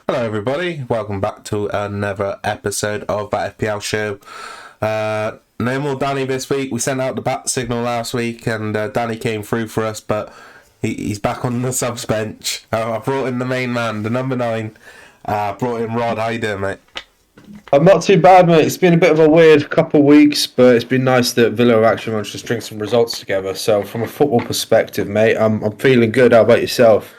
Hello, everybody. Welcome back to another episode of that FPL Show. No more Danny this week. We sent out the bat signal last week, and Danny came through for us, but he's back on the subs bench. I brought in the main man, the number 9. Brought in Rod. How you doing, mate? I'm not too bad, mate. It's been a bit of a weird couple of weeks, but it's been nice that Villa have actually managed to string some results together. So, from a football perspective, mate, I'm feeling good. How about yourself?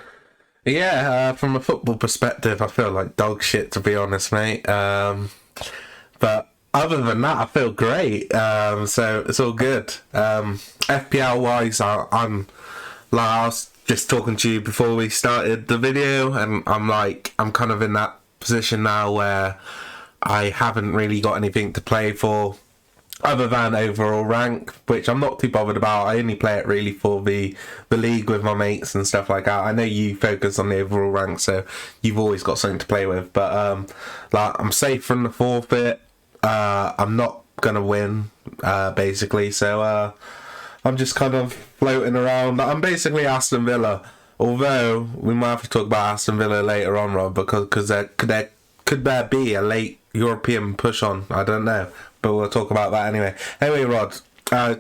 Yeah, from a football perspective, I feel like dog shit, to be honest, mate. But other than that, I feel great. So it's all good. FPL wise, I'm like I was just talking to you before we started the video, and I'm kind of in that position now where I haven't really got anything to play for other than overall rank, which I'm not too bothered about. I only play it really for the league with my mates and stuff like that. I know you focus on the overall rank, so you've always got something to play with. But like I'm safe from the forfeit. I'm not gonna win, basically. So I'm just kind of floating around. I'm basically Aston Villa. Although we might have to talk about Aston Villa later on, Rob, because could there be a late European push on? I don't know, but we'll talk about that anyway. Anyway, Rod,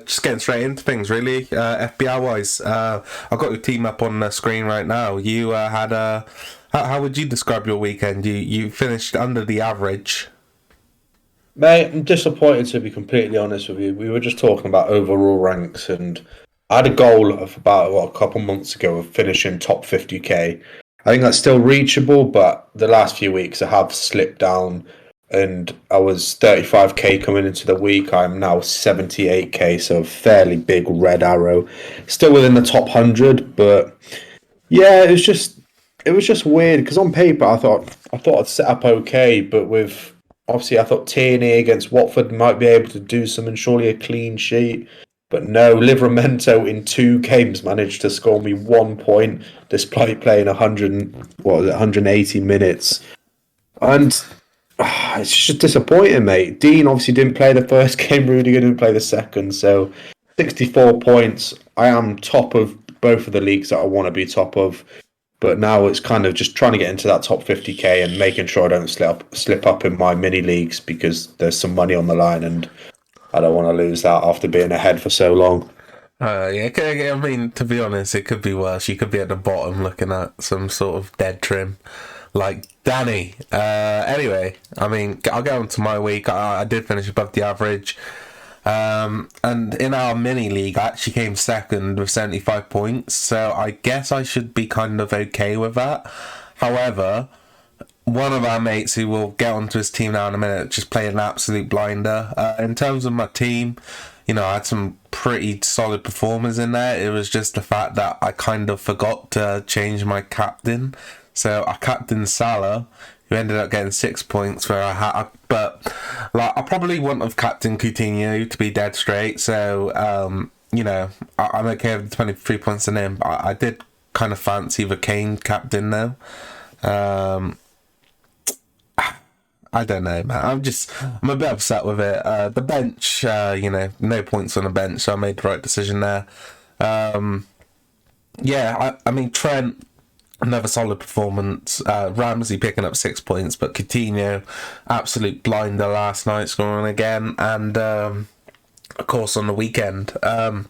just getting straight into things, really. FBR wise, I've got your team up on the screen right now. You had a. How would you describe your weekend? You finished under the average. Mate, I'm disappointed to be completely honest with you. We were just talking about overall ranks, and I had a goal of about a couple months ago of finishing top 50k. I think that's still reachable, but the last few weeks I have slipped down, and I was 35k coming into the week. I'm now 78k, so a fairly big red arrow. Still within the top 100, but yeah, it was just weird because on paper I thought I'd set up okay, but with obviously I thought Tierney against Watford might be able to do something, surely a clean sheet. But no, Livramento in 2 games managed to score me 1 point despite playing 180 minutes. And it's just disappointing, mate. Dean obviously didn't play the first game, Rudiger didn't play the second, so 64 points. I am top of both of the leagues that I want to be top of. But now it's kind of just trying to get into that top 50k and making sure I don't slip up in my mini leagues because there's some money on the line and I don't want to lose that after being ahead for so long. Yeah, I mean, to be honest, it could be worse. You could be at the bottom looking at some sort of dead trim, like Danny. Anyway, I mean, I'll go on to my week. I did finish above the average. And in our mini league, I actually came second with 75 points, so I guess I should be kind of okay with that. However, one of our mates who will get onto his team now in a minute just played an absolute blinder. In terms of my team, I had some pretty solid performers in there. It was just the fact that I kind of forgot to change my captain. So I captained Salah, who ended up getting 6 points where I had, but like I probably wouldn't have captained Coutinho, to be dead straight. So I'm okay with the 23 points in him. I did kind of fancy the Kane captain though. I don't know, man. I'm a bit upset with it. The bench, no points on the bench, so I made the right decision there. I mean, Trent, another solid performance. Ramsey picking up 6 points, but Coutinho, absolute blinder last night, scoring again. And, of course, on the weekend. But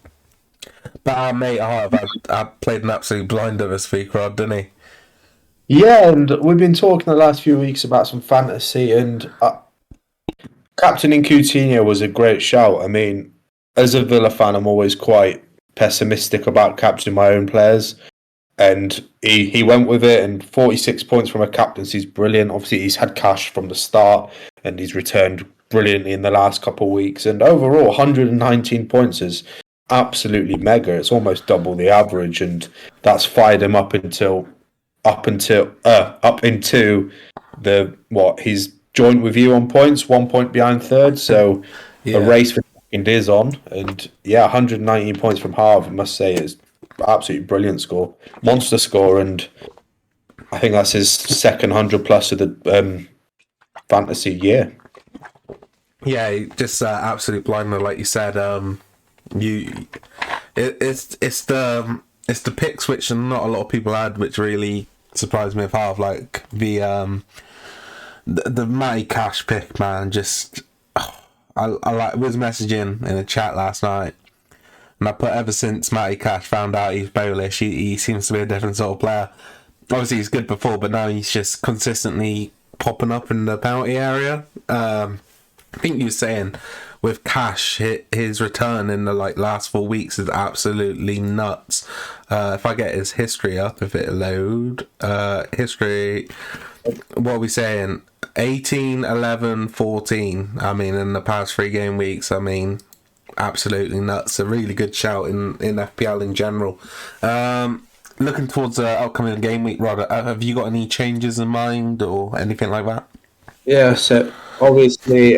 our mate Harv, I played an absolute blinder this week, Rod, didn't he? Yeah, and we've been talking the last few weeks about some fantasy, and captaining Coutinho was a great shout. I mean, as a Villa fan, I'm always quite pessimistic about captaining my own players. And he went with it, and 46 points from a captaincy is brilliant. Obviously, he's had cash from the start, and he's returned brilliantly in the last couple of weeks. And overall, 119 points is absolutely mega. It's almost double the average, and that's fired him up into the what he's joint with you on points, 1 point behind third. So the Yeah. race for second is on, and yeah, 119 points from Harv, I must say, is absolutely brilliant score, monster score, and I think that's his second 100 plus of the fantasy year. Yeah, just absolute blinder, like you said. You, it's the picks which not a lot of people had, which really surprised me of half. Like the Matty Cash pick, man. Just I was messaging in a chat last night, and I put ever since Matty Cash found out he's Polish, he seems to be a different sort of player. Obviously, he's good before, but now he's just consistently popping up in the penalty area. I think you were saying with Cash, his return in the last 4 weeks is absolutely nuts. If I get his history up, if it'll load, history, what are we saying? 18, 11, 14. I mean, in the past 3 game weeks, I mean, absolutely nuts. A really good shout in FPL in general. Looking towards the upcoming game week, Rod, have you got any changes in mind or anything like that? Yeah, so obviously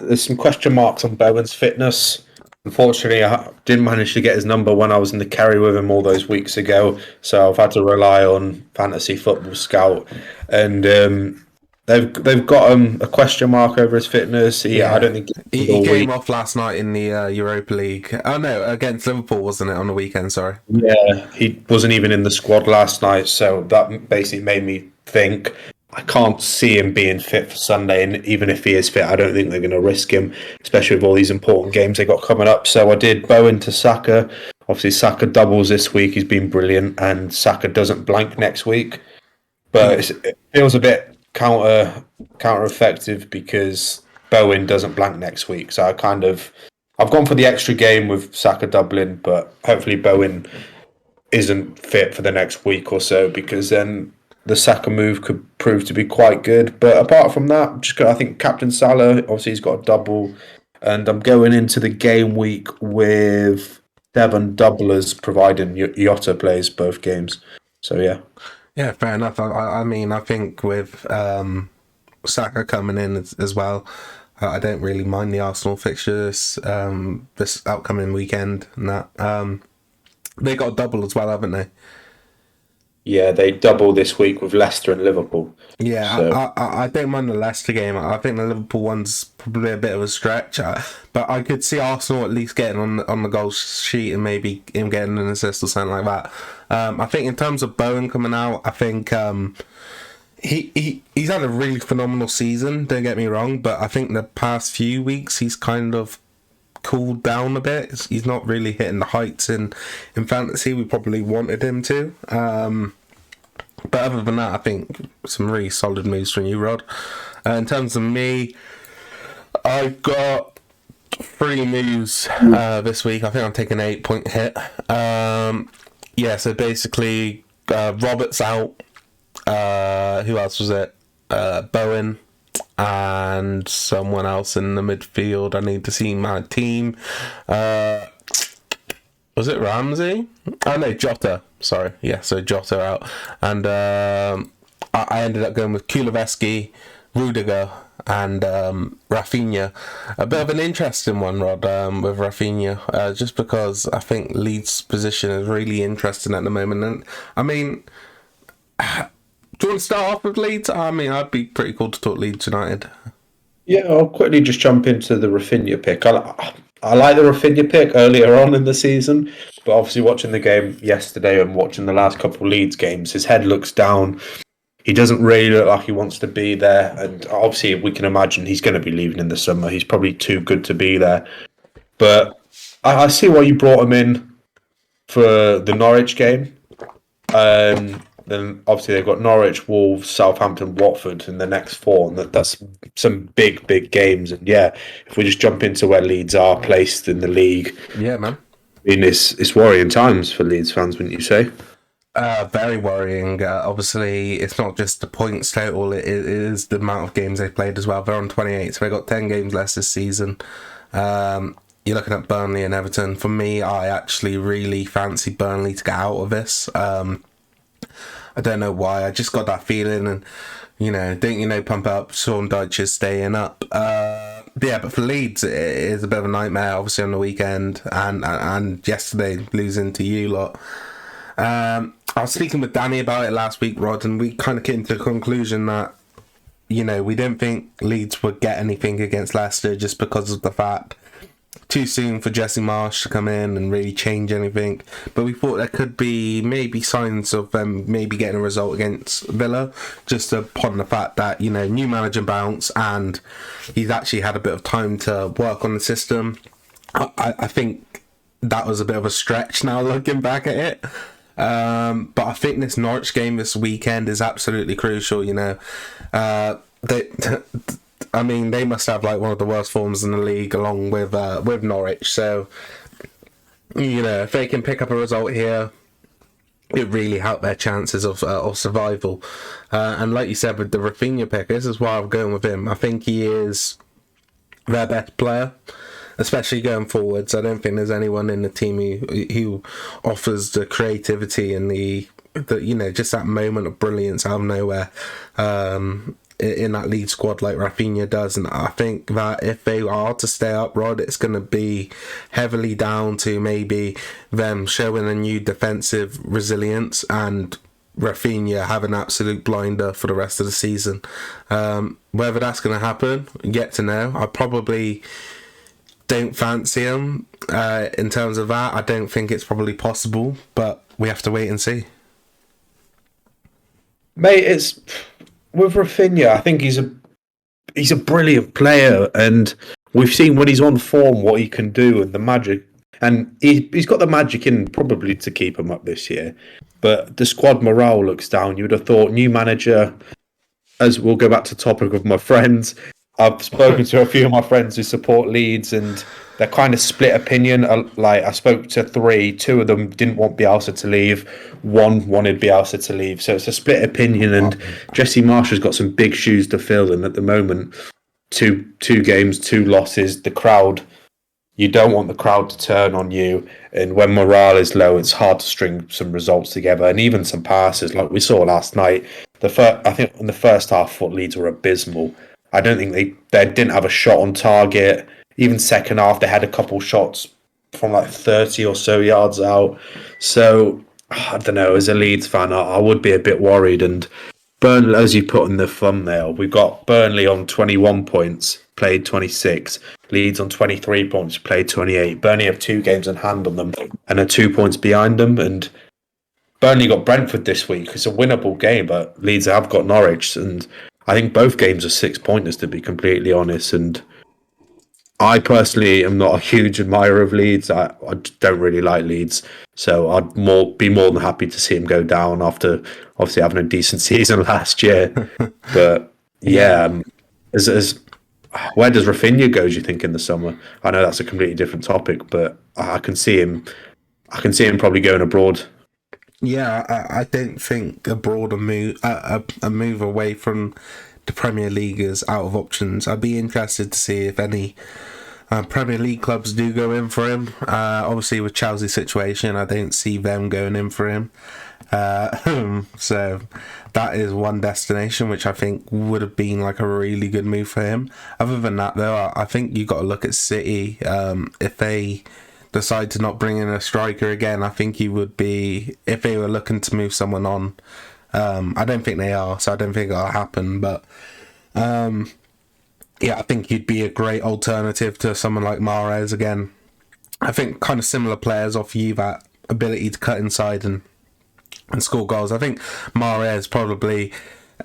there's some question marks on Bowen's fitness. Unfortunately, I didn't manage to get his number when I was in the carry with him all those weeks ago, so I've had to rely on Fantasy Football Scout, and they've got a question mark over his fitness. I don't think he came off last night in the Europa League. Oh no, against Liverpool, wasn't it, on the weekend? Sorry. Yeah, he wasn't even in the squad last night, so that basically made me think I can't see him being fit for Sunday, and even if he is fit, I don't think they're going to risk him, especially with all these important games they got coming up. So I did Bowen to Saka. Obviously, Saka doubles this week. He's been brilliant, and Saka doesn't blank next week. But it feels a bit counter effective because Bowen doesn't blank next week. So I've gone for the extra game with Saka doubling, but hopefully Bowen isn't fit for the next week or so, because then the Saka move could prove to be quite good. But apart from that, I think Captain Salah, obviously he's got a double, and I'm going into the game week with 7 doublers, providing Jota plays both games. So yeah. Yeah, fair enough. I mean, I think with Saka coming in as well, I don't really mind the Arsenal fixtures this upcoming weekend and that. They got a double as well, haven't they? Yeah, they double this week with Leicester and Liverpool. Yeah, so. I don't mind the Leicester game. I think the Liverpool one's probably a bit of a stretch, but I could see Arsenal at least getting on the goal sheet and maybe him getting an assist or something like that. I think in terms of Bowen coming out, I think he's had a really phenomenal season, don't get me wrong, but I think the past few weeks he's kind of cooled down a bit. He's not really hitting the heights in fantasy we probably wanted him to. But other than that, I think some really solid moves from you, Rod. In terms of me, I've got 3 moves this week. I think I'm taking an 8-point hit. So basically, Robert's out. Who else was it? Bowen and someone else in the midfield. I need to see my team. Was it Ramsey? Oh no, Jota. Sorry. Yeah, so Jota out. And I ended up going with Kuleveski, Rudiger, and Rafinha. A bit of an interesting one, Rod, with Rafinha, just because I think Leeds' position is really interesting at the moment. And I mean, do you want to start off with Leeds? I mean, I'd be pretty cool to talk Leeds United. Yeah, I'll quickly just jump into the Rafinha pick. I like the Rafinha pick earlier on in the season, but obviously watching the game yesterday and watching the last couple of Leeds games, his head looks down. He doesn't really look like he wants to be there, and obviously we can imagine he's going to be leaving in the summer. He's probably too good to be there. But I see why you brought him in for the Norwich game. Then obviously they've got Norwich, Wolves, Southampton, Watford in the next 4, and that's some big games. And yeah, if we just jump into where Leeds are placed in the league, yeah, man. I mean, it's worrying times for Leeds fans, wouldn't you say? Very worrying. Obviously, it's not just the points total; it is the amount of games they've played as well. They're on 28, so they've got 10 games less this season. You're looking at Burnley and Everton. For me, I actually really fancy Burnley to get out of this. I don't know why. I just got that feeling, and pump up. Sean Dyche is staying up. But for Leeds, it is a bit of a nightmare. Obviously on the weekend and yesterday losing to you lot. I was speaking with Danny about it last week, Rod, and we kind of came to the conclusion that we didn't think Leeds would get anything against Leicester just because of the fact too soon for Jesse Marsch to come in and really change anything. But we thought there could be maybe signs of maybe getting a result against Villa, just upon the fact that, you know, new manager bounce and he's actually had a bit of time to work on the system. I think that was a bit of a stretch now looking back at it. But I think this Norwich game this weekend is absolutely crucial, you know. They must have like one of the worst forms in the league along with Norwich. So, you know, if they can pick up a result here, it really helped their chances of survival. And like you said with the Rafinha pick, this is why I'm going with him. I think he is their best player, especially going forwards. I don't think there's anyone in the team who offers the creativity and the you know, just that moment of brilliance out of nowhere in that lead squad like Rafinha does. And I think that if they are to stay up, Rod, it's going to be heavily down to maybe them showing a new defensive resilience and Rafinha have an absolute blinder for the rest of the season. Whether that's going to happen, yet to know. I probably don't fancy him in terms of that. I don't think it's probably possible, but we have to wait and see. Mate, it's with Rafinha. I think he's a brilliant player, and we've seen when he's on form what he can do and the magic. And he's got the magic in probably to keep him up this year. But the squad morale looks down. You would have thought new manager. As we'll go back to the topic of my friends, I've spoken to a few of my friends who support Leeds, and they're kind of split opinion. Like I spoke to 3, 2 of them didn't want Bielsa to leave, 1 wanted Bielsa to leave. So it's a split opinion, and Jesse Marsch has got some big shoes to fill. And at the moment, two games, 2 losses. The crowd, you don't want the crowd to turn on you. And when morale is low, it's hard to string some results together, and even some passes like we saw last night. I think in the first half, I thought Leeds were abysmal. I don't think they didn't have a shot on target. Even second half, they had a couple shots from like 30 or so yards out. So, I don't know, as a Leeds fan, I would be a bit worried. And Burnley, as you put in the thumbnail, we've got Burnley on 21 points, played 26. Leeds on 23 points, played 28. Burnley have 2 games in hand on them and are 2 points behind them. And Burnley got Brentford this week. It's a winnable game, but Leeds have got Norwich, and I think both games are 6-pointers, to be completely honest. And I personally am not a huge admirer of Leeds. I don't really like Leeds, so I'd be more than happy to see him go down after obviously having a decent season last year. But yeah, as where does Rafinha go, do you think, in the summer? I know that's a completely different topic, but I can see him probably going abroad. Yeah, I don't think a broader move, a move away from the Premier League is out of options. I'd be interested to see if any Premier League clubs do go in for him. Obviously, with Chelsea's situation, I don't see them going in for him. So that is one destination which I think would have been like a really good move for him. Other than that, though, I think you got to look at City. If they decide to not bring in a striker again, I think he would be, if they were looking to move someone on. I don't think they are, so I don't think it'll happen. But yeah, I think he'd be a great alternative to someone like Mahrez again. I think kind of similar players offer you that ability to cut inside and score goals. I think Mahrez probably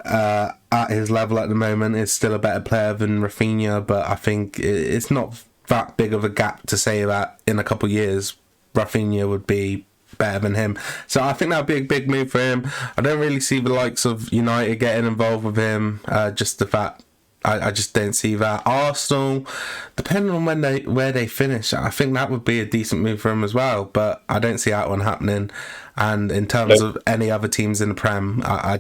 at his level at the moment is still a better player than Rafinha, but I think it's not that big of a gap to say that in a couple of years Rafinha would be better than him. So I think that would be a big move for him. I don't really see the likes of United getting involved with him. Just the fact I just don't see that. Arsenal, depending on where they finish, I think that would be a decent move for him as well. But I don't see that one happening. And in terms of any other teams in the Prem, I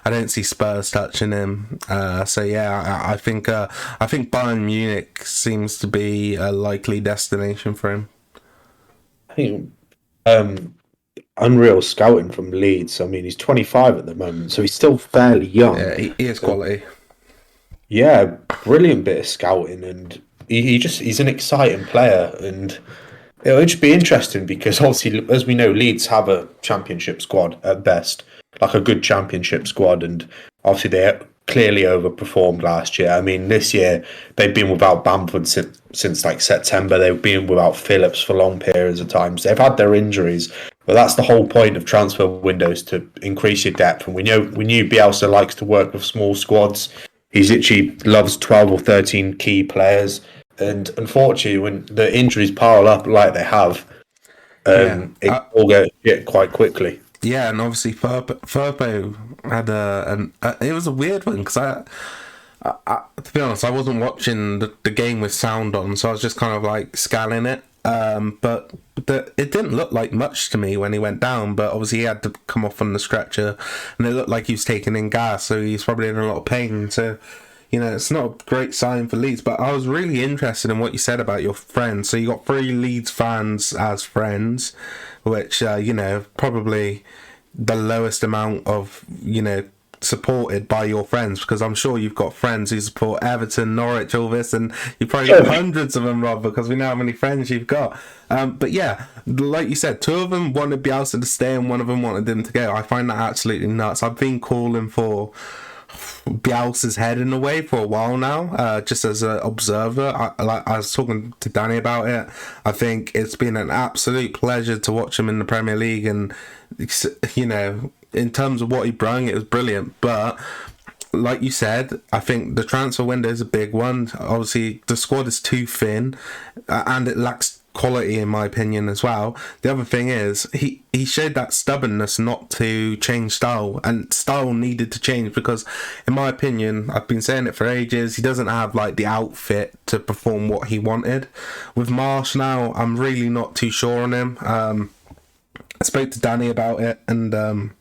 don't see Spurs touching him. So yeah, I think Bayern Munich seems to be a likely destination for him. I think unreal scouting from Leeds. I mean, he's 25 at the moment, so he's still fairly young. Yeah, he is quality. Yeah, brilliant bit of scouting, and he's an exciting player, and it'll just be interesting because obviously, as we know, Leeds have a championship squad at best, like a good championship squad, and obviously they clearly overperformed last year. I mean, this year they've been without Bamford since like September. They've been without Phillips for long periods of time. So they've had their injuries, but that's the whole point of transfer windows, to increase your depth. And we knew Bielsa likes to work with small squads. He literally loves 12 or 13 key players. And unfortunately, when the injuries pile up like they have, it all goes quite quickly. Yeah, and obviously Furbo had it was a weird one because to be honest, I wasn't watching the game with sound on, so I was just kind of like scanning it. But it didn't look like much to me when he went down, but obviously he had to come off on the stretcher, and it looked like he was taking in gas, so he's probably in a lot of pain. So, it's not a great sign for Leeds. But I was really interested in what you said about your friends. So you got 3 Leeds fans as friends, which probably the lowest amount of supported by your friends, because I'm sure you've got friends who support Everton, Norwich, all this, and you've probably got hundreds of them, Rob, because we know how many friends you've got. But yeah, like you said, 2 of them wanted Bielsa to stay and 1 of them wanted him to go. I find that absolutely nuts. I've been calling for Bielsa's head in a way for a while now, just as an observer. I was talking to Danny about it. I think it's been an absolute pleasure to watch him in the Premier League, and in terms of what he brought, it was brilliant. But like you said, I think the transfer window is a big one. Obviously, the squad is too thin, and it lacks quality, in my opinion, as well. The other thing is, he showed that stubbornness not to change style, and style needed to change because, in my opinion, I've been saying it for ages, he doesn't have like the outfit to perform what he wanted. With Marsh now, I'm really not too sure on him. I spoke to Danny about it, and I'm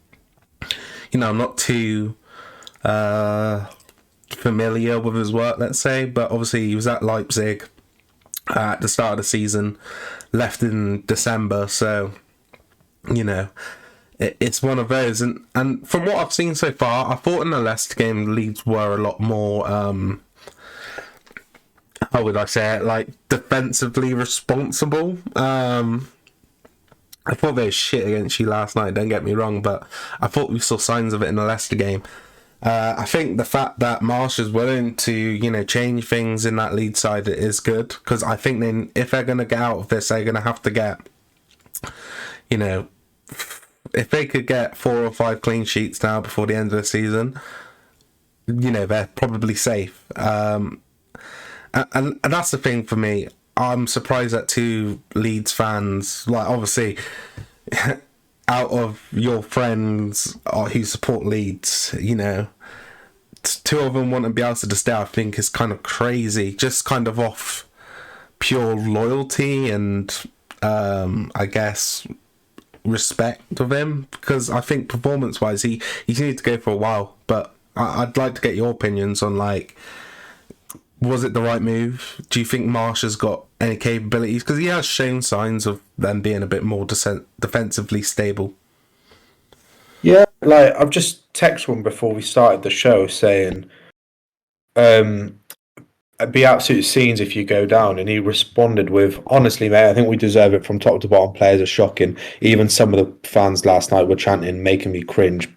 not too familiar with his work, let's say, but obviously he was at Leipzig at the start of the season, left in December, so it's one of those. And from what I've seen so far, I thought in the Leicester game Leeds were a lot more how would I say it, like defensively responsible. I thought they were shit against you last night, don't get me wrong, but I thought we saw signs of it in the Leicester game. I think the fact that Marsh is willing to, change things in that lead side is good, because I think if they're going to get out of this, they're going to have to get, if they could get 4 or 5 clean sheets now before the end of the season, they're probably safe. And that's the thing for me. I'm surprised that 2 Leeds fans, like obviously, out of your friends who support Leeds, 2 of them wanting Bielsa to stay, I think is kind of crazy. Just kind of off pure loyalty and, I guess, respect of him. Because I think performance-wise, he's needed to go for a while. But I'd like to get your opinions on, like, was it the right move? Do you think Marsh has got any capabilities? Because he has shown signs of them being a bit more defensively stable. Yeah, like I've just texted one before we started the show saying, "It'd be absolute scenes if you go down." And he responded with, "Honestly, mate, I think we deserve it from top to bottom. Players are shocking. Even some of the fans last night were chanting, making me cringe.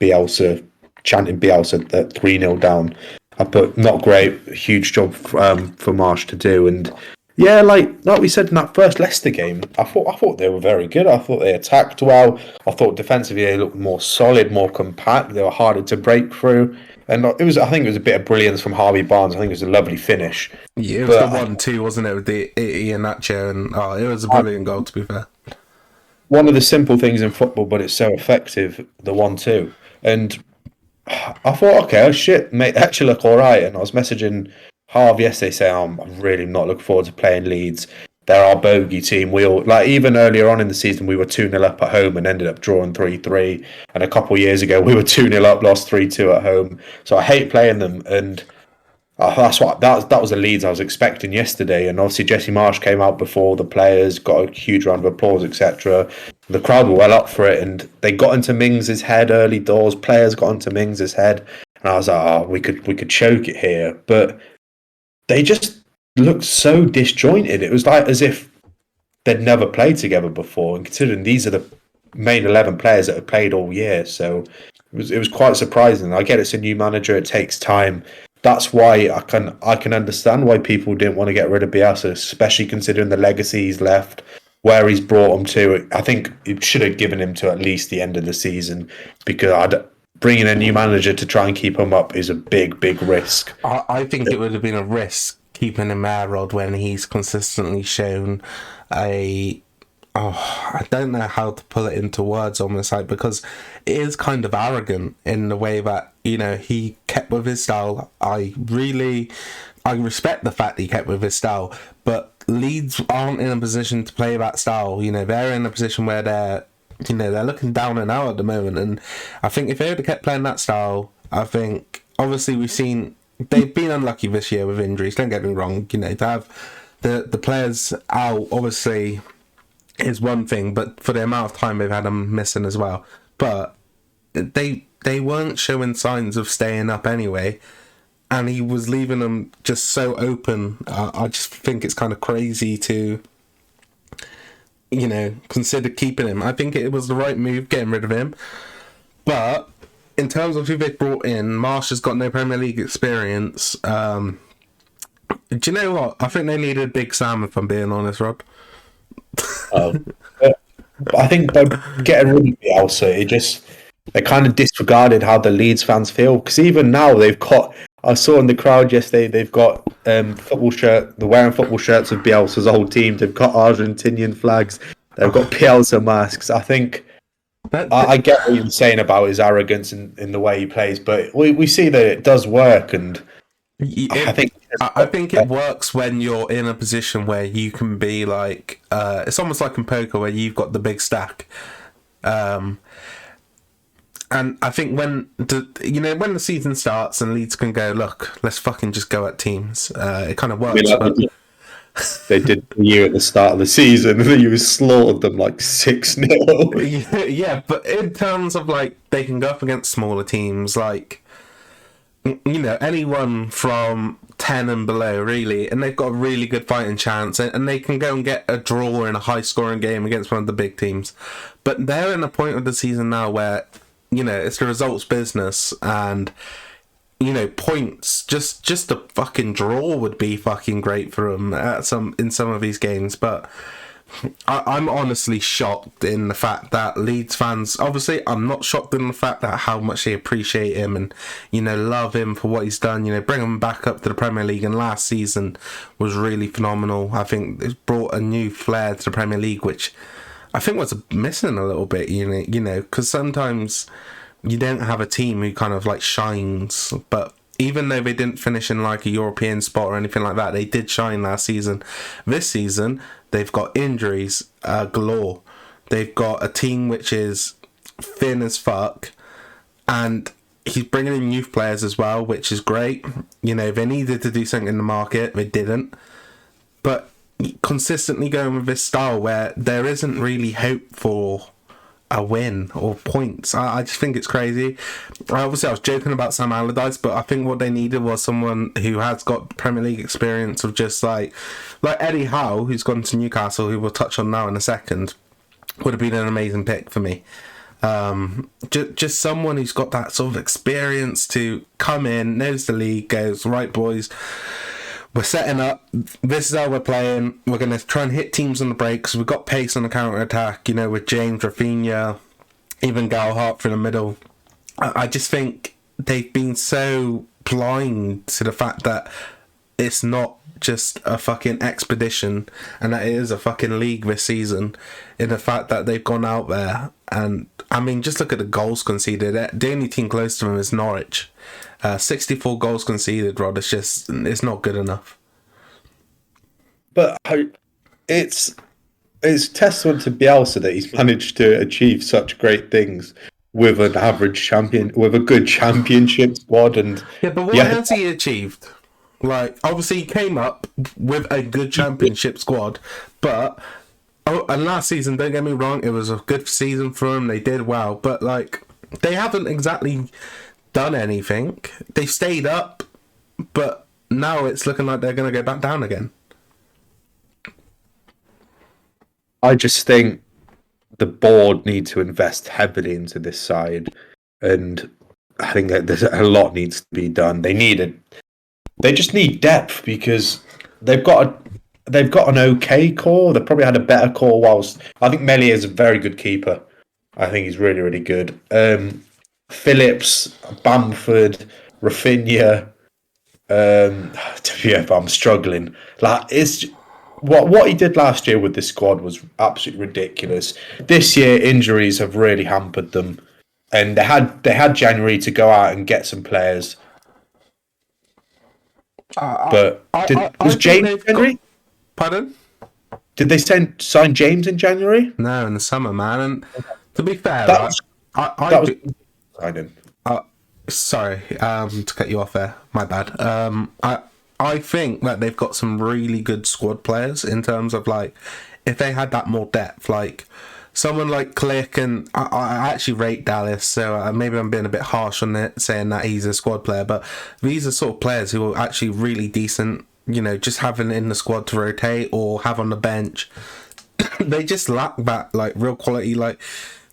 Chanting Bielsa at 3-0 down." I put, not great, huge job for Marsh to do. And yeah, like we said in that first Leicester game, I thought they were very good. I thought they attacked well. I thought defensively they looked more solid, more compact. They were harder to break through. And I think it was a bit of brilliance from Harvey Barnes. I think it was a lovely finish. Yeah, it was the 1-2, wasn't it, with the Iheanacho, and it was a brilliant goal, to be fair. One of the simple things in football, but it's so effective, the 1-2. And I thought, okay, oh shit, mate, that actually look all right. And I was messaging Harv yesterday saying, I'm really not looking forward to playing Leeds. They're our bogey team. We all, like, even earlier on in the season, we were 2-0 up at home and ended up drawing 3-3. And a couple of years ago, we were 2-0 up, lost 3-2 at home. So I hate playing them. And that was the Leeds I was expecting yesterday. And obviously Jesse Marsh came out before the players, got a huge round of applause, etc. The crowd were well up for it, and they got into Mings' head early doors. Players got into Mings' head, and I was like, we could choke it here. But they just looked so disjointed. It was like as if they'd never played together before. And considering these are the main 11 players that have played all year, so It was quite surprising. I get it's a new manager; it takes time. That's why I can understand why people didn't want to get rid of Bielsa, especially considering the legacy he's left, where he's brought him to. I think it should have given him to at least the end of the season because bringing a new manager to try and keep him up is a big, big risk. I think it would have been a risk keeping him there, Rod, when he's consistently shown a. Oh, I don't know how to put it into words almost, like, because it is kind of arrogant in the way that, he kept with his style. I respect the fact that he kept with his style, but Leeds aren't in a position to play that style. They're in a position where they're looking down and out at the moment, and I think if they would have kept playing that style, I think, obviously we've seen they've been unlucky this year with injuries, don't get me wrong. To have the players out, obviously, is one thing, but for the amount of time they've had them missing as well. But they weren't showing signs of staying up anyway, and he was leaving them just so open. I just think it's kind of crazy to, consider keeping him. I think it was the right move getting rid of him. But in terms of who they brought in, Marsh has got no Premier League experience. Do you know what? I think they needed Big Sam, if I'm being honest, Rod. I think by getting rid of Bielsa, they kind of disregarded how the Leeds fans feel. Because even now I saw in the crowd yesterday, they've got they're wearing football shirts of Bielsa's old team. They've got Argentinian flags. They've got Bielsa masks. I think I get what you're saying about his arrogance in the way he plays, but we see that it does work, and I think it works when you're in a position where you can be like, it's almost like in poker where you've got the big stack, and I think when the season starts and Leeds can go, look, let's fucking just go at teams. It kind of works. They did the year at the start of the season, and you slaughtered them like 6-0. Yeah, but in terms of like they can go up against smaller teams, like anyone from 10 and below, really, and they've got a really good fighting chance, and they can go and get a draw in a high-scoring game against one of the big teams. But they're in a point of the season now where it's the results business, and points, just a fucking draw would be fucking great for them in some of these games. But I'm honestly shocked in the fact that Leeds fans, obviously I'm not shocked in the fact that how much they appreciate him and love him for what he's done. Bring him back up to the Premier League, and last season was really phenomenal. I think it's brought a new flair to the Premier League, which I think was missing a little bit, because sometimes you don't have a team who kind of like shines. But even though they didn't finish in like a European spot or anything like that, they did shine last season. This season, they've got injuries galore. They've got a team which is thin as fuck, and he's bringing in youth players as well, which is great. They needed to do something in the market, they didn't. But consistently going with this style where there isn't really hope for a win or points, I just think it's crazy. Obviously I was joking about Sam Allardyce, but I think what they needed was someone who has got Premier League experience of just like Eddie Howe, who's gone to Newcastle, who we'll touch on now in a second, would have been an amazing pick for me. Just someone who's got that sort of experience to come in, knows the league, goes, right boys, we're setting up, this is how we're playing, we're going to try and hit teams on the break because we've got pace on the counter-attack, with James, Rafinha, even Galhart for the middle. I just think they've been so blind to the fact that it's not just a fucking expedition and that it is a fucking league this season, in the fact that they've gone out there and, I mean, just look at the goals conceded. The only team close to them is Norwich. 64 goals conceded, Rod. It's not good enough. But it's testament to Bielsa that he's managed to achieve such great things with an average champion, with a good championship squad. And yeah, but what has he achieved? Like, obviously he came up with a good championship squad, but and last season, don't get me wrong, it was a good season for them. They did well, but like they haven't exactly done anything. They stayed up, but now it's looking like they're going to go back down again. I just think the board need to invest heavily into this side. and I think that there's a lot needs to be done. They just need depth because they've got an okay core. They probably had a better core. Whilst I think Melly is a very good keeper. I think he's really, really good. Phillips, Bamford, Rafinha. Yeah, but I'm struggling. Like it's what he did last year with this squad was absolutely ridiculous. This year, injuries have really hampered them, and they had January to go out and get some players. But was James in January? Pardon? Did they sign James in January? No, in the summer, man. And to be fair, That right, was I do, signing. sorry, to cut you off there. My bad. I think that they've got some really good squad players in terms of like, if they had that more depth, like someone like Click, and I actually rate Dallas, so maybe I'm being a bit harsh on it, saying that he's a squad player, but these are sort of players who are actually really decent. You know, just having in the squad to rotate or have on the bench. They just lack that like real quality. Like,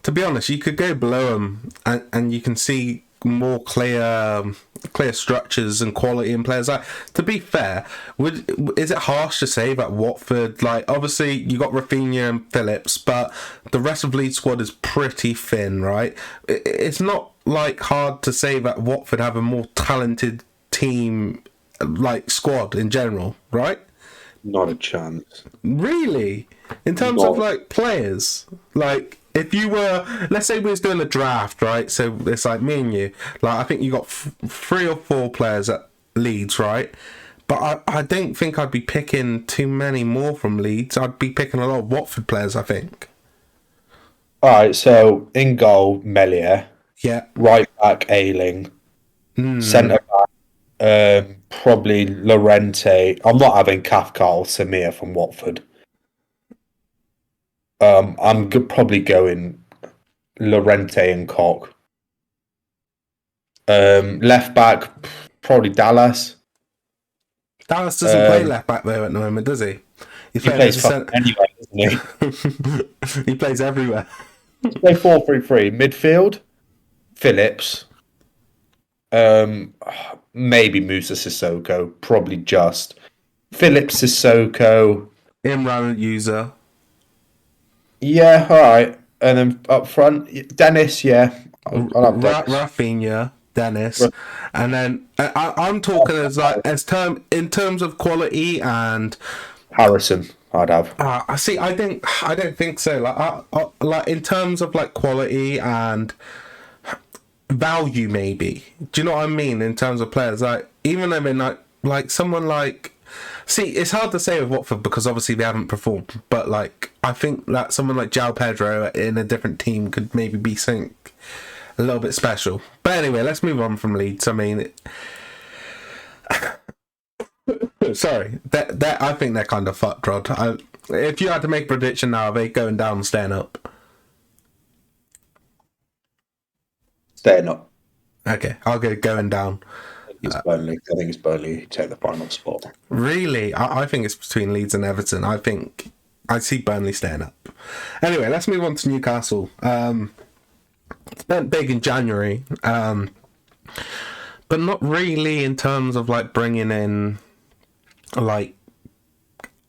to be honest, you could go below them and you can see more clear structures and quality in players. Like, to be fair, is it harsh to say that Watford, like, obviously you got Rafinha and Phillips, but the rest of Leeds squad is pretty thin, right? It's not like hard to say that Watford have a more talented team, like squad in general, right? Not a chance. Really? In terms of like players, like if you were, let's say we was doing a draft, right? So it's like me and you. Like I think you got 3 or 4 players at Leeds, right? But I don't think I'd be picking too many more from Leeds. I'd be picking a lot of Watford players, I think. All right, so in goal, Melia. Yeah. Right back, Ayling. Centre back, probably Lorente. I'm not having Kafka or Samir from Watford. I'm probably going Lorente and Koch. Left back, probably Dallas. Dallas doesn't play left back though at the moment, does he? He plays anyway, doesn't he? He plays everywhere. Play 4-3-3. Midfield, Phillips. Maybe Musa Sissoko. Probably just Phillips, Sissoko. Imran user. Yeah, all right. And then up front, Dennis. Yeah, I'll have Dennis. Rafinha, Dennis, and then I'm talking in terms of quality and Harrison. I'd have. I see. I don't think so. Like in terms of like quality and value, maybe. Do you know what I mean? In terms of players, like even though they're not like someone like. See, it's hard to say with Watford because obviously they haven't performed. But like, I think that someone like João Pedro in a different team could maybe be something a little bit special. But anyway, let's move on from Leeds. I mean, sorry, that I think they're kind of fucked, Rod. If you had to make a prediction now, are they going down, staying up? Staying up. Okay, I'll go going down. It's Burnley. I think it's Burnley who take the final spot. Really? I think it's between Leeds and Everton. I think I see Burnley staying up. Anyway, let's move on to Newcastle. Spent big in January, but not really in terms of like bringing in like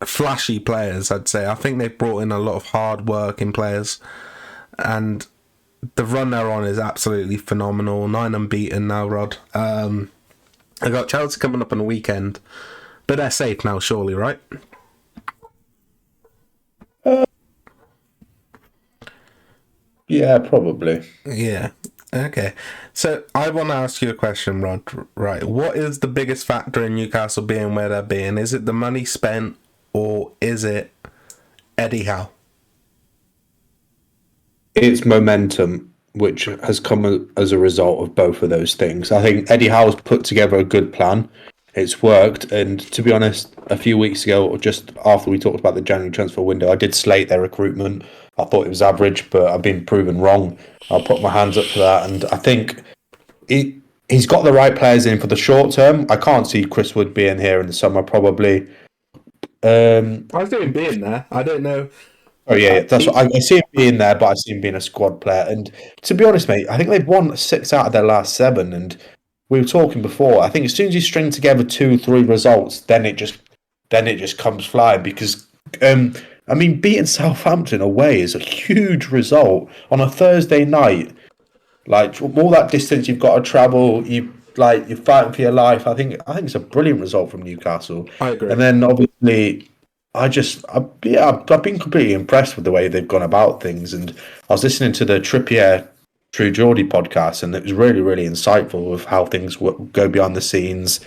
flashy players. I'd say I think they've brought in a lot of hard working players, and the run they're on is absolutely phenomenal. 9 unbeaten now, Rod. I got Chelsea coming up on the weekend, but they're safe now, surely, right? Yeah, probably. Yeah. Okay. So I want to ask you a question, Rod. Right. What is the biggest factor in Newcastle being where they're being? Is it the money spent or is it Eddie Howe? It's momentum, which has come as a result of both of those things. I think Eddie Howe's put together a good plan. It's worked, and to be honest, a few weeks ago, or just after we talked about the January transfer window, I did slate their recruitment. I thought it was average, but I've been proven wrong. I'll put my hands up for that, and I think he's got the right players in for the short term. I can't see Chris Wood being here in the summer, probably. I was doing being there. I don't know. Oh yeah, that's what I see him being there, but I see him being a squad player. And to be honest, mate, I think they've won 6 out of their last 7. And we were talking before. I think as soon as you string together 2, 3 results, then it just comes flying. Because I mean, beating Southampton away is a huge result on a Thursday night. Like all that distance you've got to travel, you're fighting for your life. I think it's a brilliant result from Newcastle. I agree. And then obviously, I've been completely impressed with the way they've gone about things. And I was listening to the Trippier True Geordie podcast, and it was really, really insightful of how things go behind the scenes.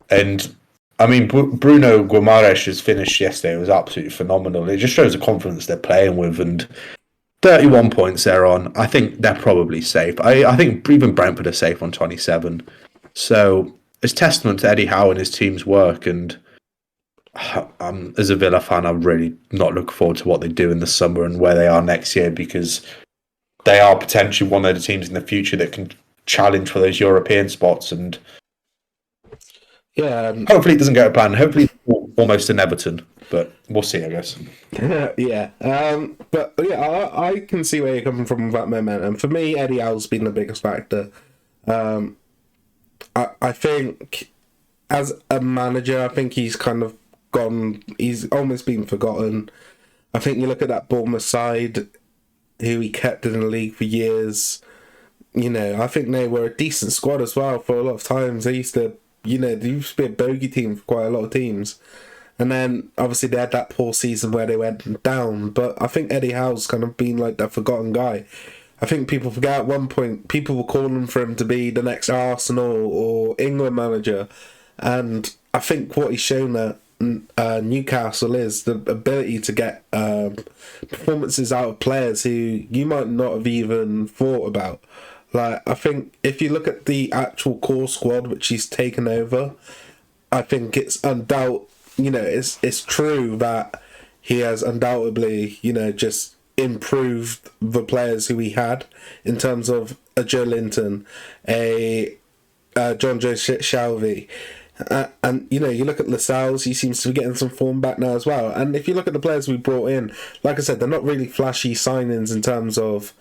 And I mean, Bruno Guimaraes' finish yesterday was absolutely phenomenal. It just shows the confidence they're playing with, and 31 points they're on. I think they're probably safe. I think even Brentford are safe on 27. So it's testament to Eddie Howe and his team's work. And as a Villa fan, I'm really not looking forward to what they do in the summer and where they are next year, because they are potentially one of the teams in the future that can challenge for those European spots. And yeah, hopefully it doesn't go to plan. Hopefully it's almost an Everton, but we'll see, I guess. yeah. But yeah, I can see where you're coming from with that momentum. For me, Eddie Howe's been the biggest factor. I think as a manager, I think he's kind of gone. He's almost been forgotten. I think you look at that Bournemouth side, who he kept in the league for years. I think they were a decent squad as well for a lot of times. They used to be a bogey team for quite a lot of teams. And then, obviously, they had that poor season where they went down. But I think Eddie Howe's kind of been like that forgotten guy. I think people forget at one point, people were calling for him to be the next Arsenal or England manager. And I think what he's shown at Newcastle is the ability to get performances out of players who you might not have even thought about. Like, I think if you look at the actual core squad which he's taken over, I think it's it's true that he has undoubtedly, just improved the players who he had in terms of a Joe Linton, a John Joe Shelby. And you look at Lascelles, he seems to be getting some form back now as well. And if you look at the players we brought in, like I said, they're not really flashy signings in terms of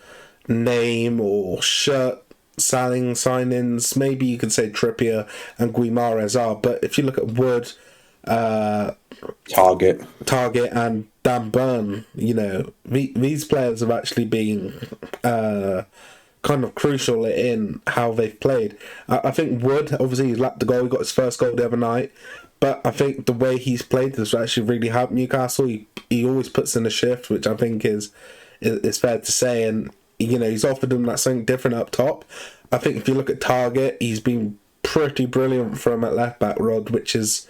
name or shirt signings. Maybe you could say Trippier and Guimaraes are, but if you look at Wood, Target and Dan Burn, these players have actually been kind of crucial in how they've played. I think Wood, obviously, he's lapped the goal. He got his first goal the other night. But I think the way he's played has actually really helped Newcastle. He always puts in a shift, which I think is fair to say. And, he's offered them that something different up top. I think if you look at Target, he's been pretty brilliant for him at left-back, Rod, which is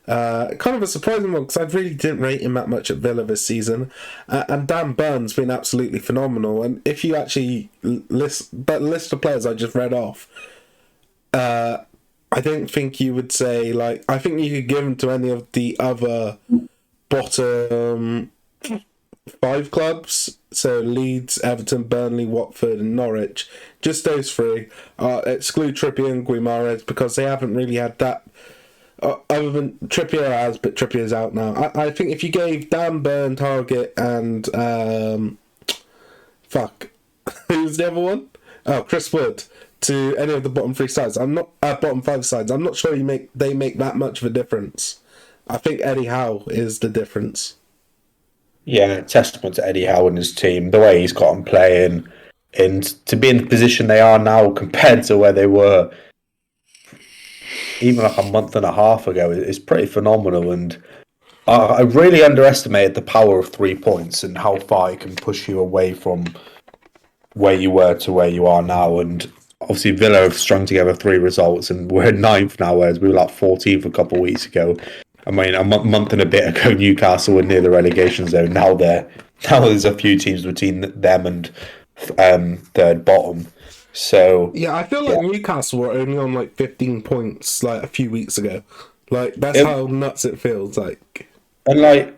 kind of a surprising one, because I really didn't rate him that much at Villa this season. And Dan Burn's been absolutely phenomenal. And if you actually list the players I just read off, I don't think you would say, I think you could give them to any of the other bottom 5 clubs. So Leeds, Everton, Burnley, Watford and Norwich. Just those 3. Exclude Trippier and Guimaraes, because they haven't really had that. Other than Trippier has, but Trippier's out now. I think if you gave Dan Burn, Target, and who's the other one? Oh, Chris Wood, to any of the bottom 3 sides. Bottom 5 sides. I'm not sure they make that much of a difference. I think Eddie Howe is the difference. Yeah, testament to Eddie Howe and his team, the way he's got them playing, and to be in the position they are now compared to where they were even a month and a half ago is pretty phenomenal. And I really underestimated the power of 3 points and how far it can push you away from where you were to where you are now. And obviously Villa have strung together 3 results, and we're at 9th now, whereas we were 14th a couple of weeks ago. I mean, a month and a bit ago, Newcastle were near the relegation zone. Now there's a few teams between them and third bottom. So yeah, I feel like Newcastle were only on 15 points a few weeks ago. That's how nuts it feels like. And I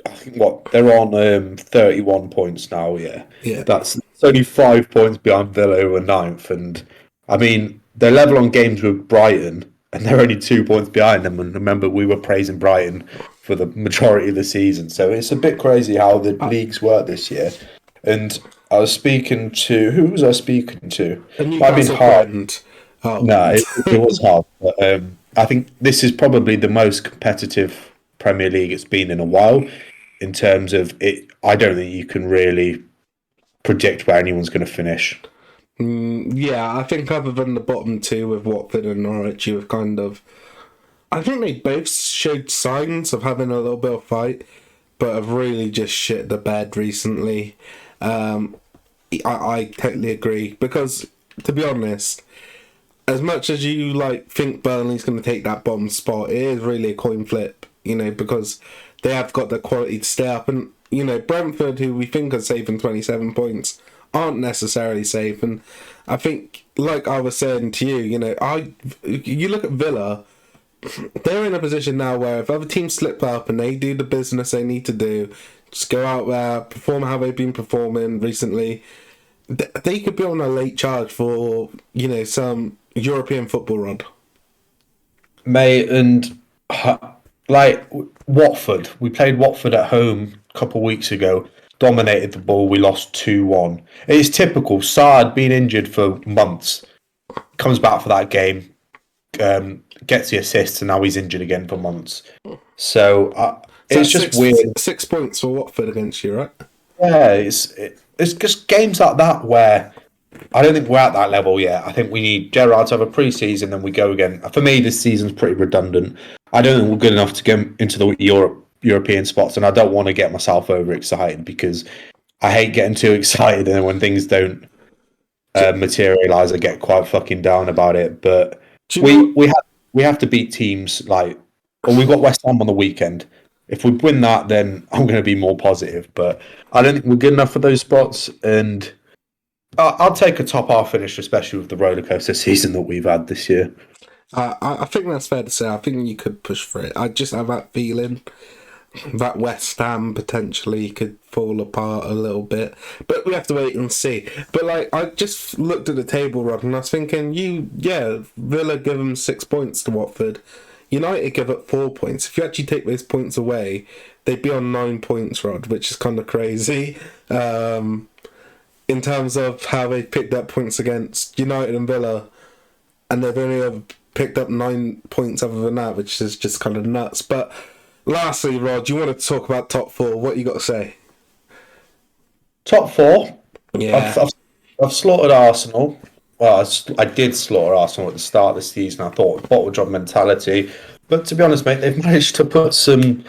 think they're on 31 points now. Yeah. That's only 5 points behind Villa, who are 9th. And I mean, they're level on games with Brighton, and they're only 2 points behind them. And remember, we were praising Brighton for the majority of the season. So it's a bit crazy how the leagues work this year. And I was speaking to who was I speaking to? A Might have been Newcastle hard. friend. Oh. No, it was hard. But, I think this is probably the most competitive Premier League it's been in a while. In terms of it, I don't think you can really predict where anyone's going to finish. Yeah, I think other than the bottom two with Watford and Norwich, you have kind of... I think they both showed signs of having a little bit of fight, but have really just shit the bed recently. I totally agree, because, to be honest, as much as you think Burnley's going to take that bottom spot, it is really a coin flip, because they have got the quality to stay up. And, Brentford, who we think are safe in 27 points, aren't necessarily safe. And I think, like I was saying to you, you look at Villa, they're in a position now where if other teams slip up and they do the business they need to do, just go out there, perform how they've been performing recently, they could be on a late charge for, some European football run. Mate, and Watford, we played Watford at home a couple of weeks ago, dominated the ball, we lost 2-1. It is typical. Saad been injured for months, comes back for that game, gets the assist, and now he's injured again for months. So it's just weird. 6 points for Watford against you, right? Yeah, it's just games like that where I don't think we're at that level yet. I think we need Gerrard to have a pre-season, then we go again. For me, this season's pretty redundant. I don't think we're good enough to go into the European spots, and I don't want to get myself overexcited because I hate getting too excited, and when things don't materialise, I get quite fucking down about it. But we have to beat teams we've got West Ham on the weekend. If we win that, then I'm going to be more positive. But I don't think we're good enough for those spots, and I'll take a top half finish, especially with the rollercoaster season that we've had this year. I think that's fair to say. I think you could push for it. I just have that feeling that West Ham potentially could fall apart a little bit, but we have to wait and see. But I just looked at the table, Rod, and I was thinking, Villa give them 6 points to Watford. United give up 4 points. If you actually take those points away, they'd be on 9 points, Rod, which is kind of crazy. In terms of how they picked up points against United and Villa, and they've only ever picked up 9 points other than that, which is just kind of nuts. But lastly, Rod, you want to talk about top four? What you got to say? Top four? Yeah. I've slaughtered Arsenal. Well, I did slaughter Arsenal at the start of the season. I thought bottle job mentality, but to be honest, mate, they've managed to put some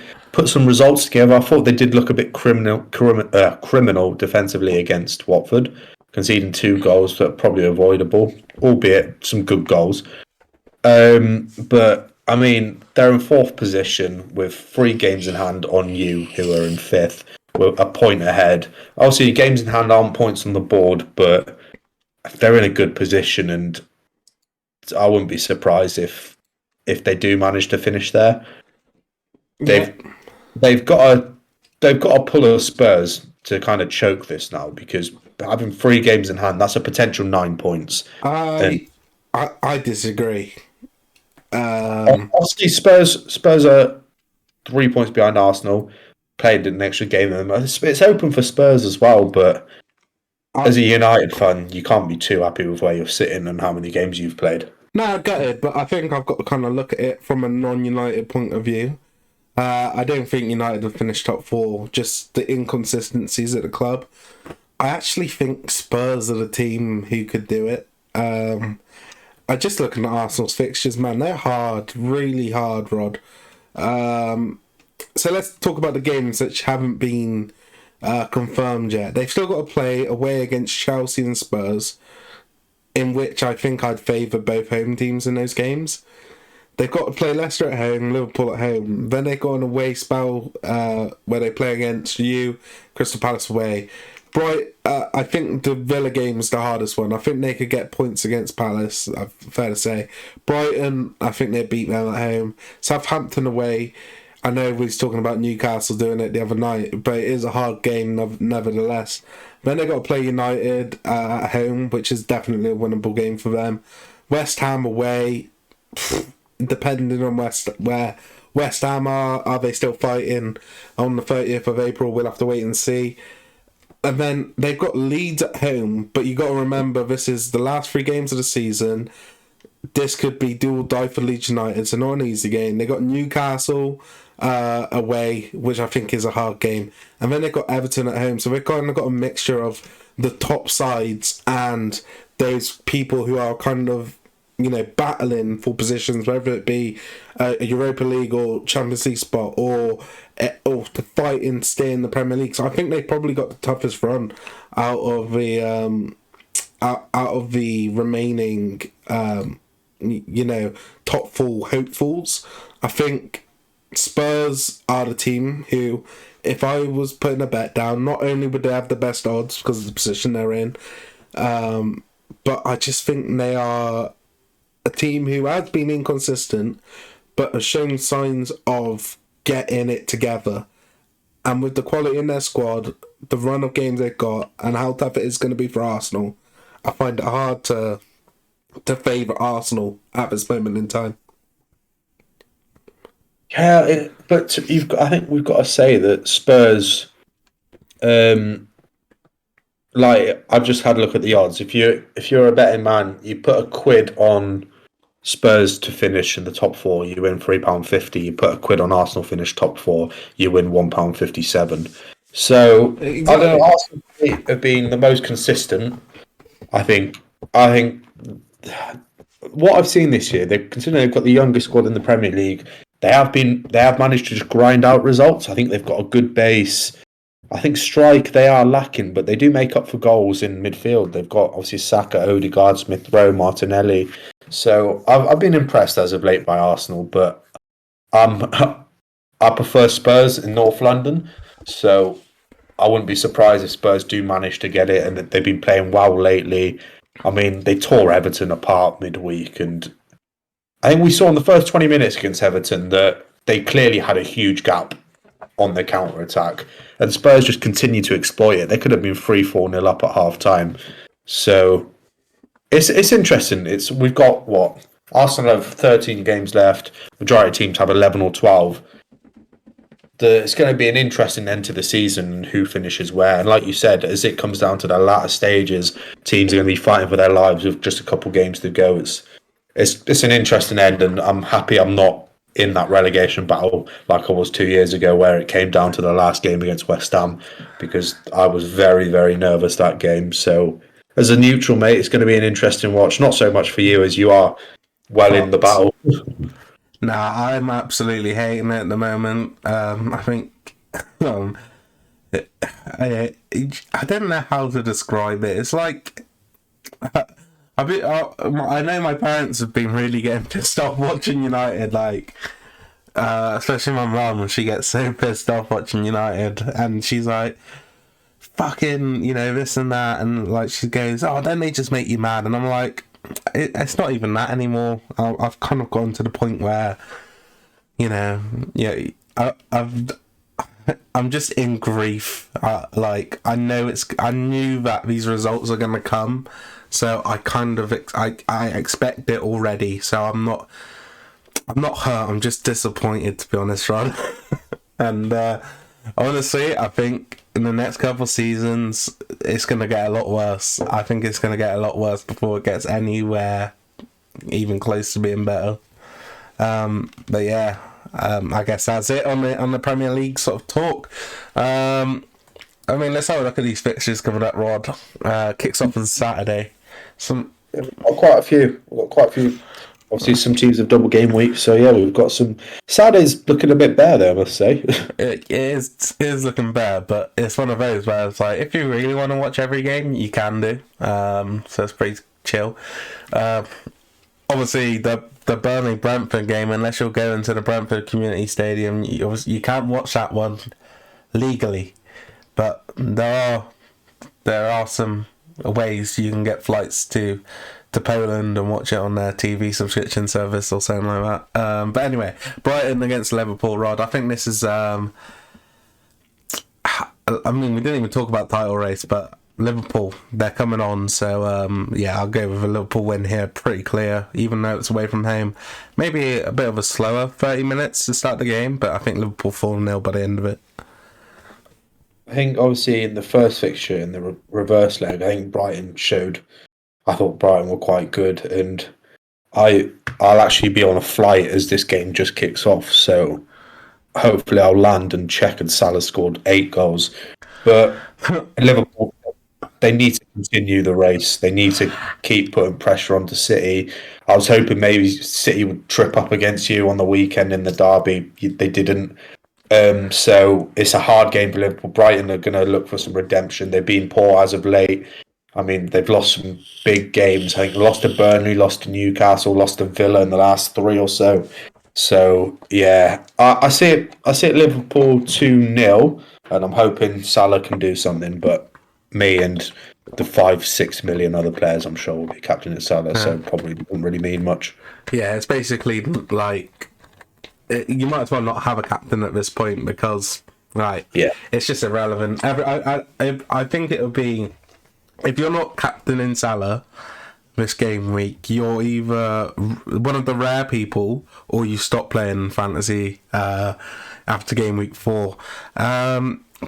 results together. I thought they did look a bit criminal defensively against Watford, conceding 2 goals that are probably avoidable, albeit some good goals. But I mean, they're in 4th position with 3 games in hand on you, who are in 5th, with a point ahead. Obviously, games in hand aren't points on the board, but they're in a good position, and I wouldn't be surprised if they do manage to finish there. They've got to pull a Spurs to kind of choke this now, because having 3 games in hand, that's a potential 9 points. I disagree. Obviously, Spurs are 3 points behind Arsenal. Played an extra game of them. It's open for Spurs as well, but as a United fan, you can't be too happy with where you're sitting and how many games you've played. No, I get it, but I think I've got to kind of look at it from a non-United point of view. I don't think United have finished top 4, just the inconsistencies at the club. I actually think Spurs are the team who could do it. I just looking at Arsenal's fixtures, man, they're hard, really hard, Rod. So let's talk about the games which haven't been confirmed yet. They've still got to play away against Chelsea and Spurs, in which I think I'd favour both home teams in those games. They've got to play Leicester at home, Liverpool at home. Then they go on a away spell where they play against Crystal Palace away. I think the Villa game is the hardest one. I think they could get points against Palace, fair to say. Brighton, I think they beat them at home. Southampton away. I know we was talking about Newcastle doing it the other night, but it is a hard game nevertheless. Then they got to play United at home, which is definitely a winnable game for them. West Ham away, depending on West Ham are they still fighting on the 30th of April? We'll have to wait and see. And then they've got Leeds at home, but you got to remember this is the last 3 games of the season. This could be do or die for Leeds United, so not an easy game. They got Newcastle away, which I think is a hard game, and then they got Everton at home. So we've kind of got a mixture of the top sides and those people who are kind of, you know, battling for positions, whether it be a Europa League or Champions League spot, or to fight and stay in the Premier League. So I think they've probably got the toughest run out of the remaining top 4 hopefuls. I think Spurs are the team who, if I was putting a bet down, not only would they have the best odds because of the position they're in, but I just think they are a team who has been inconsistent but has shown signs of getting it together. And with the quality in their squad, the run of games they've got, and how tough it is going to be for Arsenal, I find it hard to favour Arsenal at this moment in time. Yeah, but I think we've got to say that Spurs, I've just had a look at the odds. If you're a betting man, you put a quid on Spurs to finish in the top 4, you win £3.50. You put a quid on Arsenal finish top 4, you win £1.57. So exactly. I don't know. Arsenal have been the most consistent. I think what I've seen this year, considering they've got the youngest squad in the Premier League, they have managed to just grind out results. I think they've got a good base. I think strike they are lacking, but they do make up for goals in midfield. They've got obviously Saka, Odegaard, Smith Rowe, Martinelli. So I've been impressed as of late by Arsenal, but I prefer Spurs in North London. So I wouldn't be surprised if Spurs do manage to get it, and that they've been playing well lately. I mean, they tore Everton apart midweek, and I think we saw in the first 20 minutes against Everton that they clearly had a huge gap on their counter-attack, and Spurs just continue to exploit it. They could have been 3-4-0 up at half-time. So it's interesting. We've got, Arsenal have 13 games left. Majority of teams have 11 or 12. It's going to be an interesting end to the season, who finishes where. And like you said, as it comes down to the latter stages, teams are going to be fighting for their lives with just a couple games to go. It's an interesting end, and I'm happy I'm not in that relegation battle like I was 2 years ago, where it came down to the last game against West Ham, because I was very, very nervous that game. So as a neutral, mate, it's going to be an interesting watch. Not so much for you, as you are well in the battle. Nah, I'm absolutely hating it at the moment. I think I don't know how to describe it. It's like I know my parents have been really getting pissed off watching United, especially my mum, and she gets so pissed off watching United, and she's like, fucking, this and that, and like she goes, oh, don't they just make you mad? And I'm like, it's not even that anymore. I've kind of gone to the point where, I'm just in grief. I knew that these results are gonna come, so I kind of I expect it already. So I'm not hurt. I'm just disappointed, to be honest, Rod. And honestly, I think in the next couple of seasons, it's going to get a lot worse. I think it's going to get a lot worse before it gets anywhere even close to being better. But yeah, I guess that's it on the Premier League sort of talk. I mean, let's have a look at these fixtures coming up, Rod. Kicks off on Saturday. We've got quite a few. Obviously, some teams have double game week, so yeah, we've got some. Saturday's looking a bit better there, I must say. It is looking better, but it's one of those where it's like, if you really want to watch every game, you can do. So it's pretty chill. Obviously, the Burnley-Brentford game, unless you're going to the Brentford Community Stadium, you can't watch that one legally. But there are some ways you can get flights to Poland and watch it on their TV subscription service or something like that. But anyway, Brighton against Liverpool, Rod. I think this is. I mean, we didn't even talk about title race, but Liverpool, they're coming on, so yeah, I'll go with a Liverpool win here, pretty clear, even though it's away from home. Maybe a bit of a slower 30 minutes to start the game, but I think Liverpool 4-0 by the end of it. I think obviously in the first fixture in the reverse leg, I think I thought Brighton were quite good, and I'll actually be on a flight as this game just kicks off. So hopefully I'll land and check and Salah scored 8 goals. But Liverpool, they need to continue the race. They need to keep putting pressure onto City. I was hoping maybe City would trip up against you on the weekend in the derby. They didn't. So it's a hard game for Liverpool. Brighton are going to look for some redemption. They've been poor as of late. I mean, they've lost some big games. I think they lost to Burnley, lost to Newcastle, lost to Villa in the last 3 or so. So yeah, I see it. I see it Liverpool 2-0, and I'm hoping Salah can do something. But me and the 5-6 million other players, I'm sure, will be captaining Salah. So probably doesn't really mean much. Yeah, it's basically like you might as well not have a captain at this point because Yeah, it's just irrelevant. I think it would be if you're not captaining Salah this game week, you're either one of the rare people or you stop playing fantasy after game week 4.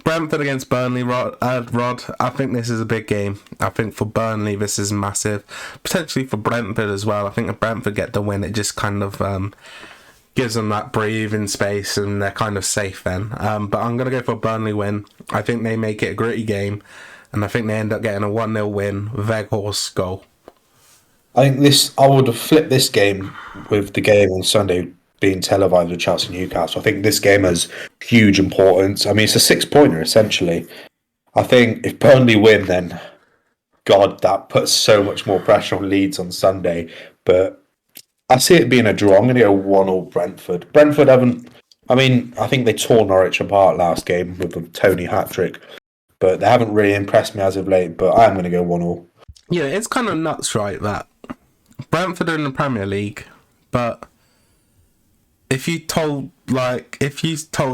Brentford against Burnley, Rod. I think this is a big game. I think for Burnley this is massive. Potentially for Brentford as well. I think if Brentford get the win, it just kind of gives them that breathing space and they're kind of safe then. But I'm going to go for a Burnley win. I think they make it a gritty game and I think they end up getting a 1-0 win. Weghorst goal. I would have flipped this game with the game on Sunday being televised with Chelsea Newcastle. I think this game has huge importance. I mean, it's a 6-pointer essentially. I think if Burnley win, then God, that puts so much more pressure on Leeds on Sunday. But I see it being a draw. I'm going to go 1-1 Brentford. Brentford haven't. I mean, I think they tore Norwich apart last game with a Tony hat-trick, but they haven't really impressed me as of late. But I'm going to go 1-1. Yeah, it's kind of nuts, right, that Brentford are in the Premier League, but if you told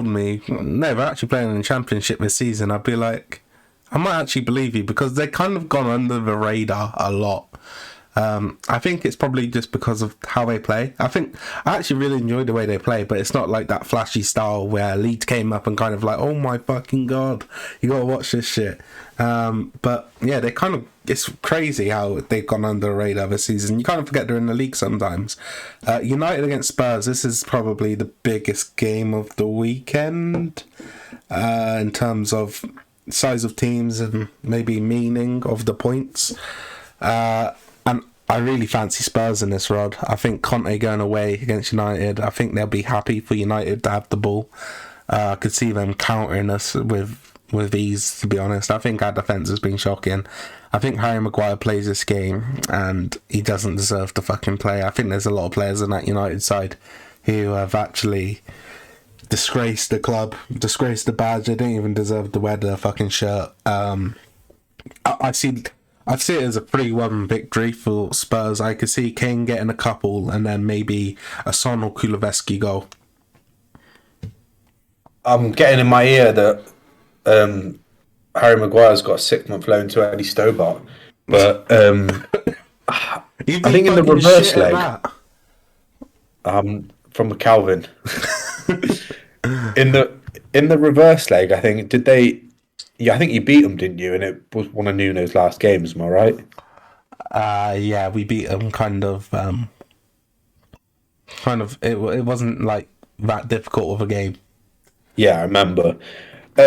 me no, they're actually playing in the Championship this season, I'd be like, I might actually believe you because they've kind of gone under the radar a lot. I think it's probably just because of how they play. I actually really enjoy the way they play, but it's not like that flashy style where Leeds came up and kind of like, oh my fucking god, you gotta watch this shit. But yeah, it's crazy how they've gone under the radar this season. You kind of forget they're in the league sometimes. United against Spurs, this is probably the biggest game of the weekend in terms of size of teams and maybe meaning of the points. And I really fancy Spurs in this, Rod. I think Conte going away against United, I think they'll be happy for United to have the ball. I could see them countering us with ease, to be honest. I think our defence has been shocking. I think Harry Maguire plays this game and he doesn't deserve to fucking play. I think there's a lot of players on that United side who have actually disgraced the club, disgraced the badge. They don't even deserve to wear the fucking shirt. I see it as a 3-1 victory for Spurs. I could see Kane getting a couple and then maybe a Son or Kulusevski goal. I'm getting in my ear that Harry Maguire's got a 6-month loan to Eddie Stobart. But I think in the reverse leg, from a Calvin. in the reverse leg, I think I think you beat them, didn't you? And it was one of Nuno's last games, am I right? Yeah, we beat them kind of. It wasn't like that difficult of a game. Yeah, I remember. I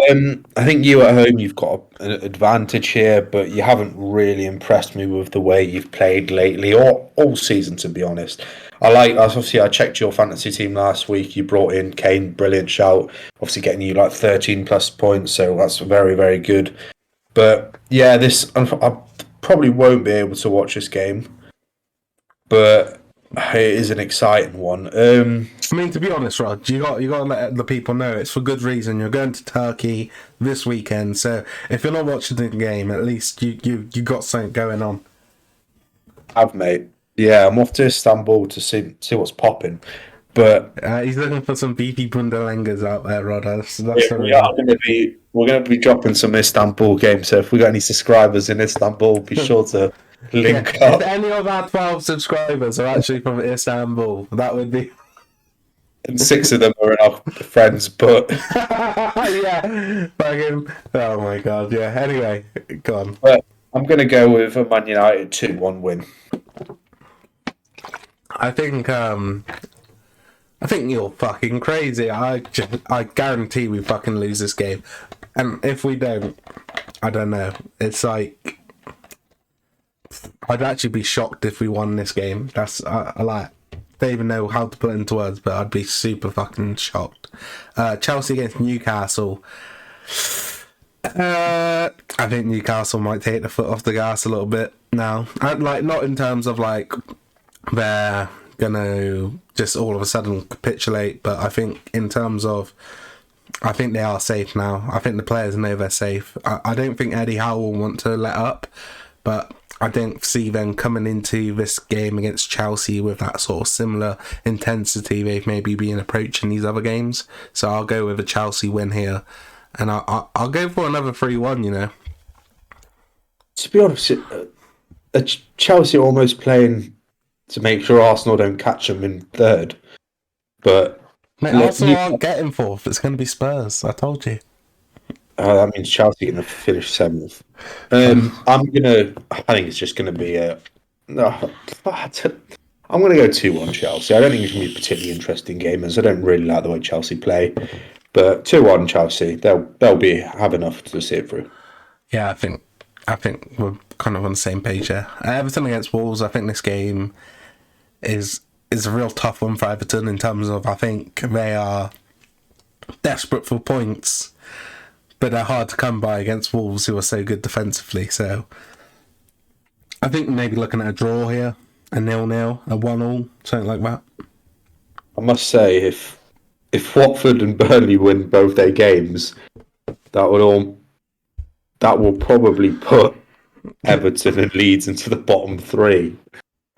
think you at home, you've got an advantage here, but you haven't really impressed me with the way you've played lately, or all season, to be honest. I checked your fantasy team last week. You brought in Kane, brilliant shout. Obviously, getting you like 13 plus points, so that's very, very good. But yeah, I probably won't be able to watch this game, but it is an exciting one. I mean, to be honest, Rod, you got to let the people know it's for good reason. You're going to Turkey this weekend, so if you're not watching the game, at least you got something going on. Mate. Yeah, I'm off to Istanbul to see what's popping. But He's looking for some beefy bundalangas out there, Rod. That's the we're going to be dropping some Istanbul games. So if we got any subscribers in Istanbul, be sure to Yeah, link if up. any of our 12 subscribers are actually from Istanbul, that would be. And 6 of them are our friends, but Yeah, fucking. Oh my god, yeah. Anyway, go on. but I'm going to go with a Man United 2-1 win. I think you're fucking crazy. I guarantee we fucking lose this game, and if we don't, I don't know. It's like I'd actually be shocked if we won this game. That's I like. Don't even know how to put it into words, but I'd be super fucking shocked. Chelsea against Newcastle. I think Newcastle might take the foot off the gas a little bit now. And, like, not in terms of like they're gonna just all of a sudden capitulate, but I think in terms of I think they are safe now. I think the players know they're safe. I don't think Eddie Howe will want to let up, but I don't see them coming into this game against Chelsea with that sort of similar intensity they've maybe been approaching these other games. So I'll go with a Chelsea win here, and I'll go for another 3-1, you know. To be honest, Chelsea are almost playing to make sure Arsenal don't catch them in third. But Mate, Arsenal aren't getting fourth. It's going to be Spurs. I told you. that means Chelsea are going to finish 7th. I think it's just going to be I'm going to go 2-1 Chelsea. I don't think it's going to be a particularly interesting game, as I don't really like the way Chelsea play. But 2-1 Chelsea, they'll have enough to see it through. Yeah, I think we're kind of on the same page here. Everton against Wolves. I think this game is a real tough one for Everton in terms of I think they are desperate for points, but they're hard to come by against Wolves, who are so good defensively. So I think maybe looking at a draw here, a 0-0, a 1-1, something like that. I must say, if Watford and Burnley win both their games, that will probably put Everton and Leeds into the bottom 3.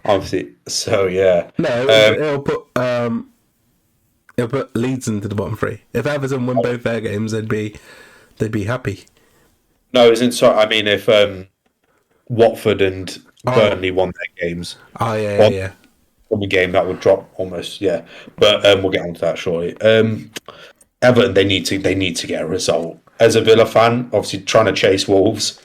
Obviously, so yeah. No, it'll put Leeds into the bottom 3. If Everton win both their games, they'd be happy. No, I mean, if Watford and Burnley won their games. Oh yeah. Won the game, that would drop almost, yeah. But we'll get onto that shortly. Everton, they need to get a result. As a Villa fan, obviously trying to chase Wolves,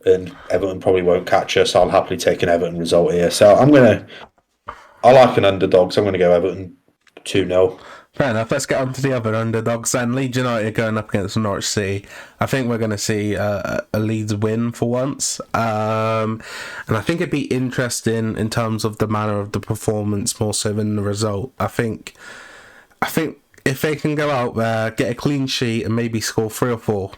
and Everton probably won't catch us. I'll happily take an Everton result here. So I like an underdog, so I'm gonna go Everton 2-0. Fair enough. Let's get on to the other underdogs then. Leeds United going up against Norwich City. I think we're going to see a Leeds win for once. And I think it'd be interesting in terms of the manner of the performance more so than the result. I think if they can go out there, get a clean sheet and maybe score 3 or 4,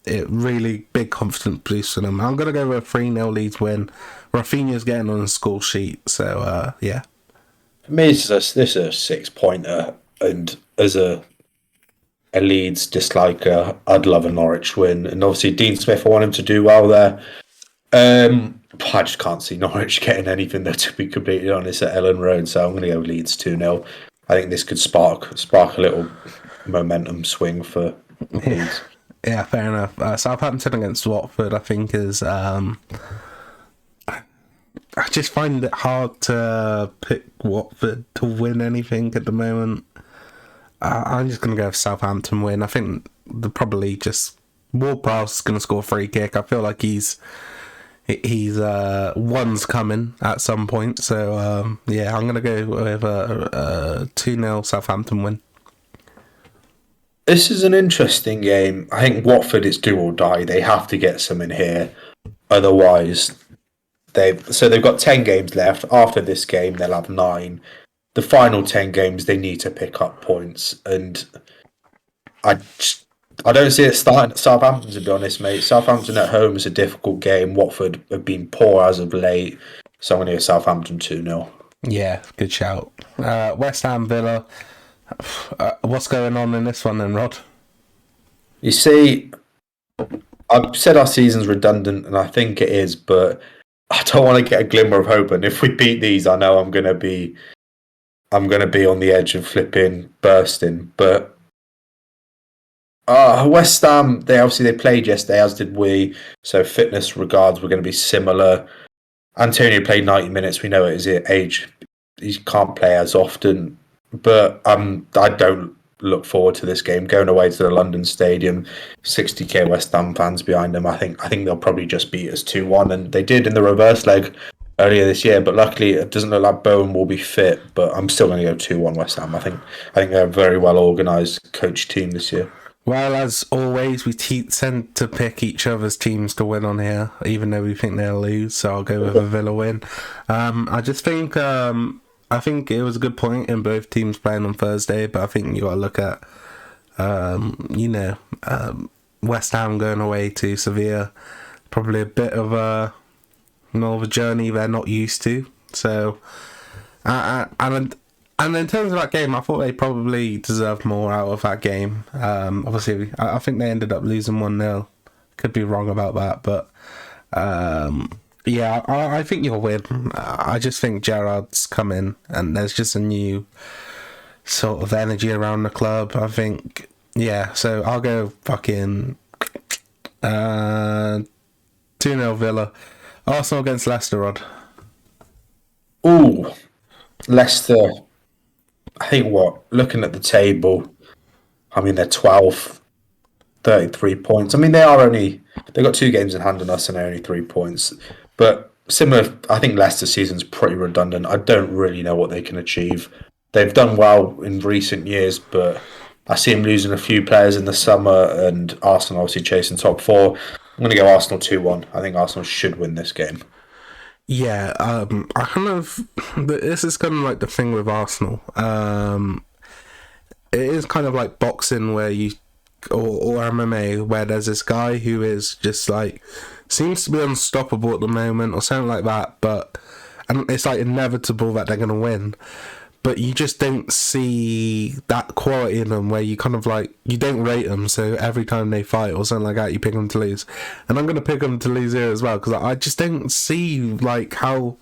it really big confidence boost for them. I'm going to go with a 3-0 Leeds win. Rafinha's getting on the score sheet, so yeah. For me, this is a 6-pointer, and as a Leeds disliker, I'd love a Norwich win. And obviously, Dean Smith, I want him to do well there. I just can't see Norwich getting anything there, to be completely honest, at Ellen Road. So I'm going to go Leeds 2-0. I think this could spark a little momentum swing for Leeds. Yeah, fair enough. Southampton against Watford, I think, is. I just find it hard to pick Watford to win anything at the moment. I'm just going to go with Southampton win. I think they're probably just Ward-Prowse is going to score a free kick. I feel like he's one's coming at some point. So yeah, I'm going to go with a 2-0 Southampton win. This is an interesting game. I think Watford is do or die. They have to get some in here, otherwise. They've got 10 games left. After this game, they'll have 9. The final 10 games, they need to pick up points. And I don't see it starting at Southampton, to be honest, mate. Southampton at home is a difficult game. Watford have been poor as of late. So I'm going to go Southampton 2-0. Yeah, good shout. West Ham Villa. What's going on in this one then, Rod? You see, I've said our season's redundant, and I think it is, but I don't want to get a glimmer of hope, and if we beat these, I know I'm going to be I'm going to be on the edge of flipping bursting. But West Ham, they played yesterday, as did we. So fitness regards, we're going to be similar. Antonio played 90 minutes. We know at his age, he can't play as often. But I don't look forward to this game. Going away to the London Stadium, 60k West Ham fans behind them. I think they'll probably just beat us 2-1, and they did in the reverse leg earlier this year. But luckily, it doesn't look like Bowen will be fit. But I'm still going to go 2-1 West Ham. I think they're a very well organised coach team this year. Well, as always, we tend to pick each other's teams to win on here, even though we think they'll lose. So I'll go with a Villa win. I just think I think it was a good point in both teams playing on Thursday, but I think you got to look at West Ham going away to Sevilla, probably a bit of a journey they're not used to. So, and in terms of that game, I thought they probably deserved more out of that game. Obviously, I think they ended up losing 1-0. Could be wrong about that, but yeah, I think you'll win. I just think Gerrard's come in, and there's just a new sort of energy around the club. I think, yeah, so I'll go fucking 2-0 Villa. Arsenal against Leicester, Rod. Ooh, Leicester. I think looking at the table, I mean, they're 12th, 33 points. I mean, they've got 2 games in hand on us and they're only 3 points. But similar, I think Leicester's season's pretty redundant. I don't really know what they can achieve. They've done well in recent years, but I see them losing a few players in the summer, and Arsenal obviously chasing top 4. I'm going to go Arsenal 2-1. I think Arsenal should win this game. Yeah, I kind of... This is kind of like the thing with Arsenal. It is kind of like boxing where you... Or MMA, where there's this guy who is just like... Seems to be unstoppable at the moment, or something like that, but... And it's like inevitable that they're going to win. But you just don't see that quality in them where you kind of like, you don't rate them, so every time they fight or something like that, you pick them to lose. And I'm going to pick them to lose here as well, because I just don't see like how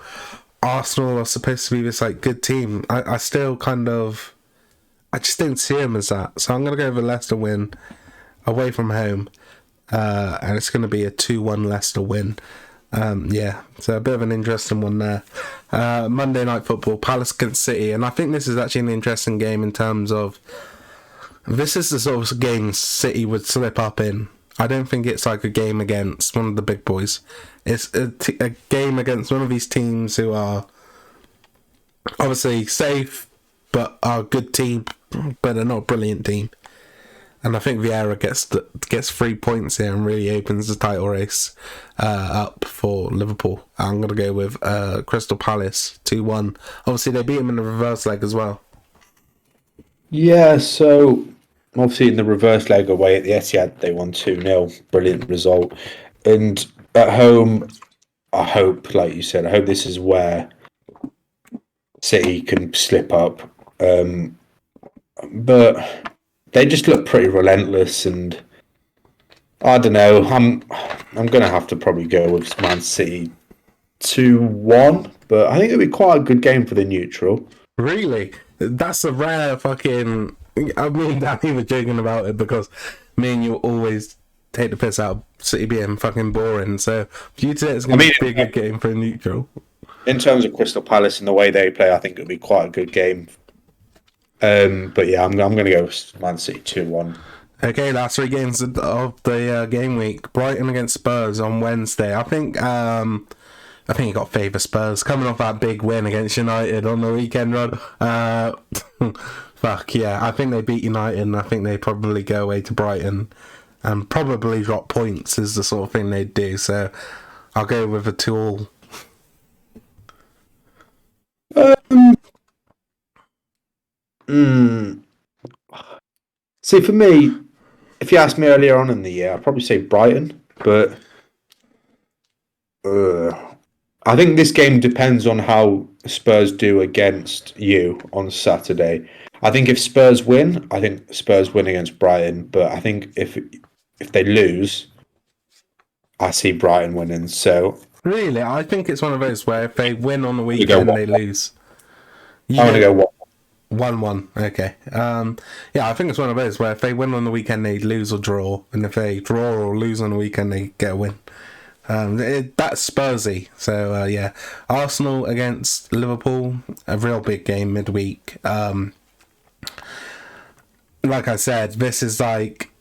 Arsenal are supposed to be this like good team. I still kind of, I just don't see them as that. So I'm going to go with a Leicester win away from home, and it's going to be a 2-1 Leicester win. Yeah, so a bit of an interesting one there. Monday Night Football, Palace against City, and I think this is actually an interesting game in terms of this is the sort of game City would slip up in. I don't think it's like a game against one of the big boys. It's a game against one of these teams who are obviously safe, but are a good team, but they're not a brilliant team. And I think Vieira gets 3 points here and really opens the title race up for Liverpool. I'm going to go with Crystal Palace 2-1. Obviously, they beat them in the reverse leg as well. Yeah, so obviously in the reverse leg away at the Etihad, they won 2-0. Brilliant result. And at home, I hope, like you said, I hope this is where City can slip up. But they just look pretty relentless, and I don't know. I'm going to have to probably go with Man City 2-1, but I think it'll be quite a good game for the neutral. Really? That's a rare fucking... I mean, I'm even joking about it because me and you always take the piss out of City being fucking boring. So for you today, it's going to be a good game for a neutral. In terms of Crystal Palace and the way they play, I think it'll be quite a good game. But yeah, I'm going to go with Man City 2-1. Okay, last 3 games of the game week. Brighton against Spurs on Wednesday. I think you got favour Spurs coming off that big win against United on the weekend, Rod. Fuck yeah, I think they beat United, and I think they probably go away to Brighton and probably drop points is the sort of thing they'd do. So I'll go with a 2-2. See, for me, if you asked me earlier on in the year, I'd probably say Brighton, but I think this game depends on how Spurs do against you on Saturday. I think if Spurs win, I think Spurs win against Brighton, but I think if they lose, I see Brighton winning. So really, I think it's one of those where if they win on the weekend, they lose. I'm going to go 1. 1-1. Okay. Yeah, I think it's one of those where if they win on the weekend, they lose or draw, and if they draw or lose on the weekend, they get a win. That's Spursy. So yeah, Arsenal against Liverpool, a real big game midweek. Like I said, this is like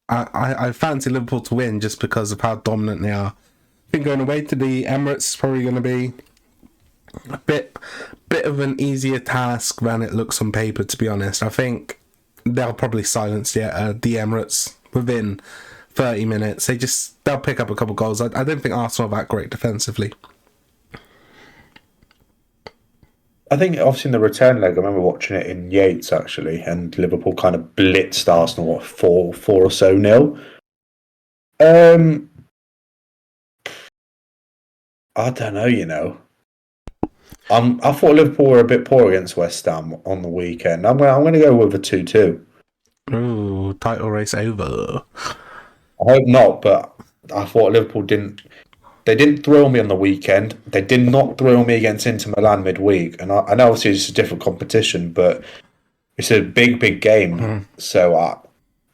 I fancy Liverpool to win just because of how dominant they are. I think going away to the Emirates is probably going to be a bit of an easier task than it looks on paper, to be honest. I think they'll probably silence the Emirates within 30 minutes. They'll pick up a couple goals. I don't think Arsenal are that great defensively. I think obviously in the return leg, I remember watching it in Yates actually, and Liverpool kind of blitzed Arsenal 4 or so nil. I don't know, I thought Liverpool were a bit poor against West Ham on the weekend. I'm going to go with a 2-2. Ooh, title race over. I hope not, but I thought Liverpool didn't. They didn't thrill me on the weekend. They did not thrill me against Inter Milan midweek. And I know obviously it's a different competition, but it's a big game. Mm. So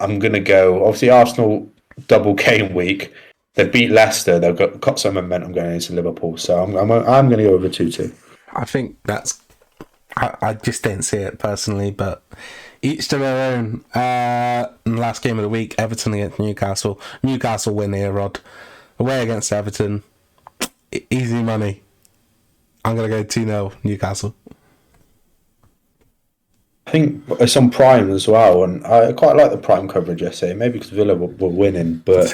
I'm going to go. Obviously, Arsenal double game week. They beat Leicester. They've got some momentum going into Liverpool. So I'm going to go over 2-2. I think that's. I just didn't see it personally, but each to their own. Last game of the week, Everton against Newcastle. Newcastle win here, Rod. Away against Everton. Easy money. I'm going to go 2-0 Newcastle. I think it's on Prime as well, and I quite like the Prime coverage yesterday. Maybe because Villa were winning, but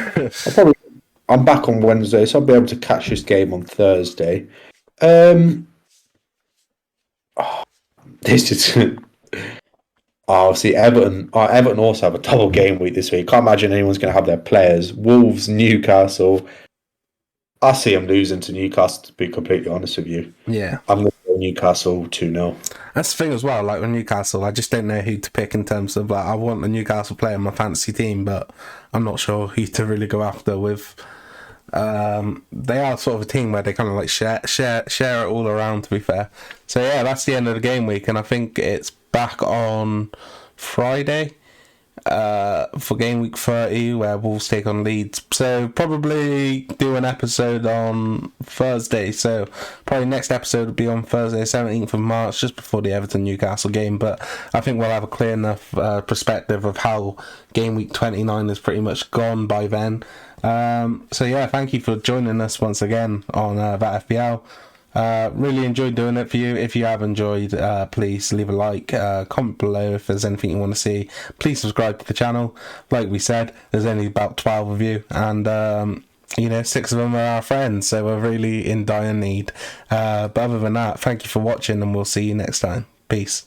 I'm back on Wednesday, so I'll be able to catch this game on Thursday. This is obviously Everton. Everton also have a double game week this week. Can't imagine anyone's going to have their players. Wolves, Newcastle. I see them losing to Newcastle, to be completely honest with you. Yeah. I'm going to go Newcastle 2-0. That's the thing as well, like with Newcastle, I just don't know who to pick in terms of, like, I want a Newcastle player in my fantasy team, but I'm not sure who to really go after with. They are sort of a team where they kind of like share it all around, to be fair. So yeah, that's the end of the game week, and I think it's back on Friday for game week 30 where Wolves take on Leeds. So probably do an episode on Thursday. So probably next episode will be on Thursday 17th of March, just before the Everton Newcastle game. But I think we'll have a clear enough perspective of how game week 29 is pretty much gone by then. So yeah, thank you for joining us once again on that FPL. Really enjoyed doing it for you. If you have enjoyed, please leave a like, comment below if there's anything you want to see. Please subscribe to the channel. Like we said, there's only about 12 of you, and 6 of them are our friends, so we're really in dire need. But other than that, thank you for watching, and we'll see you next time. Peace.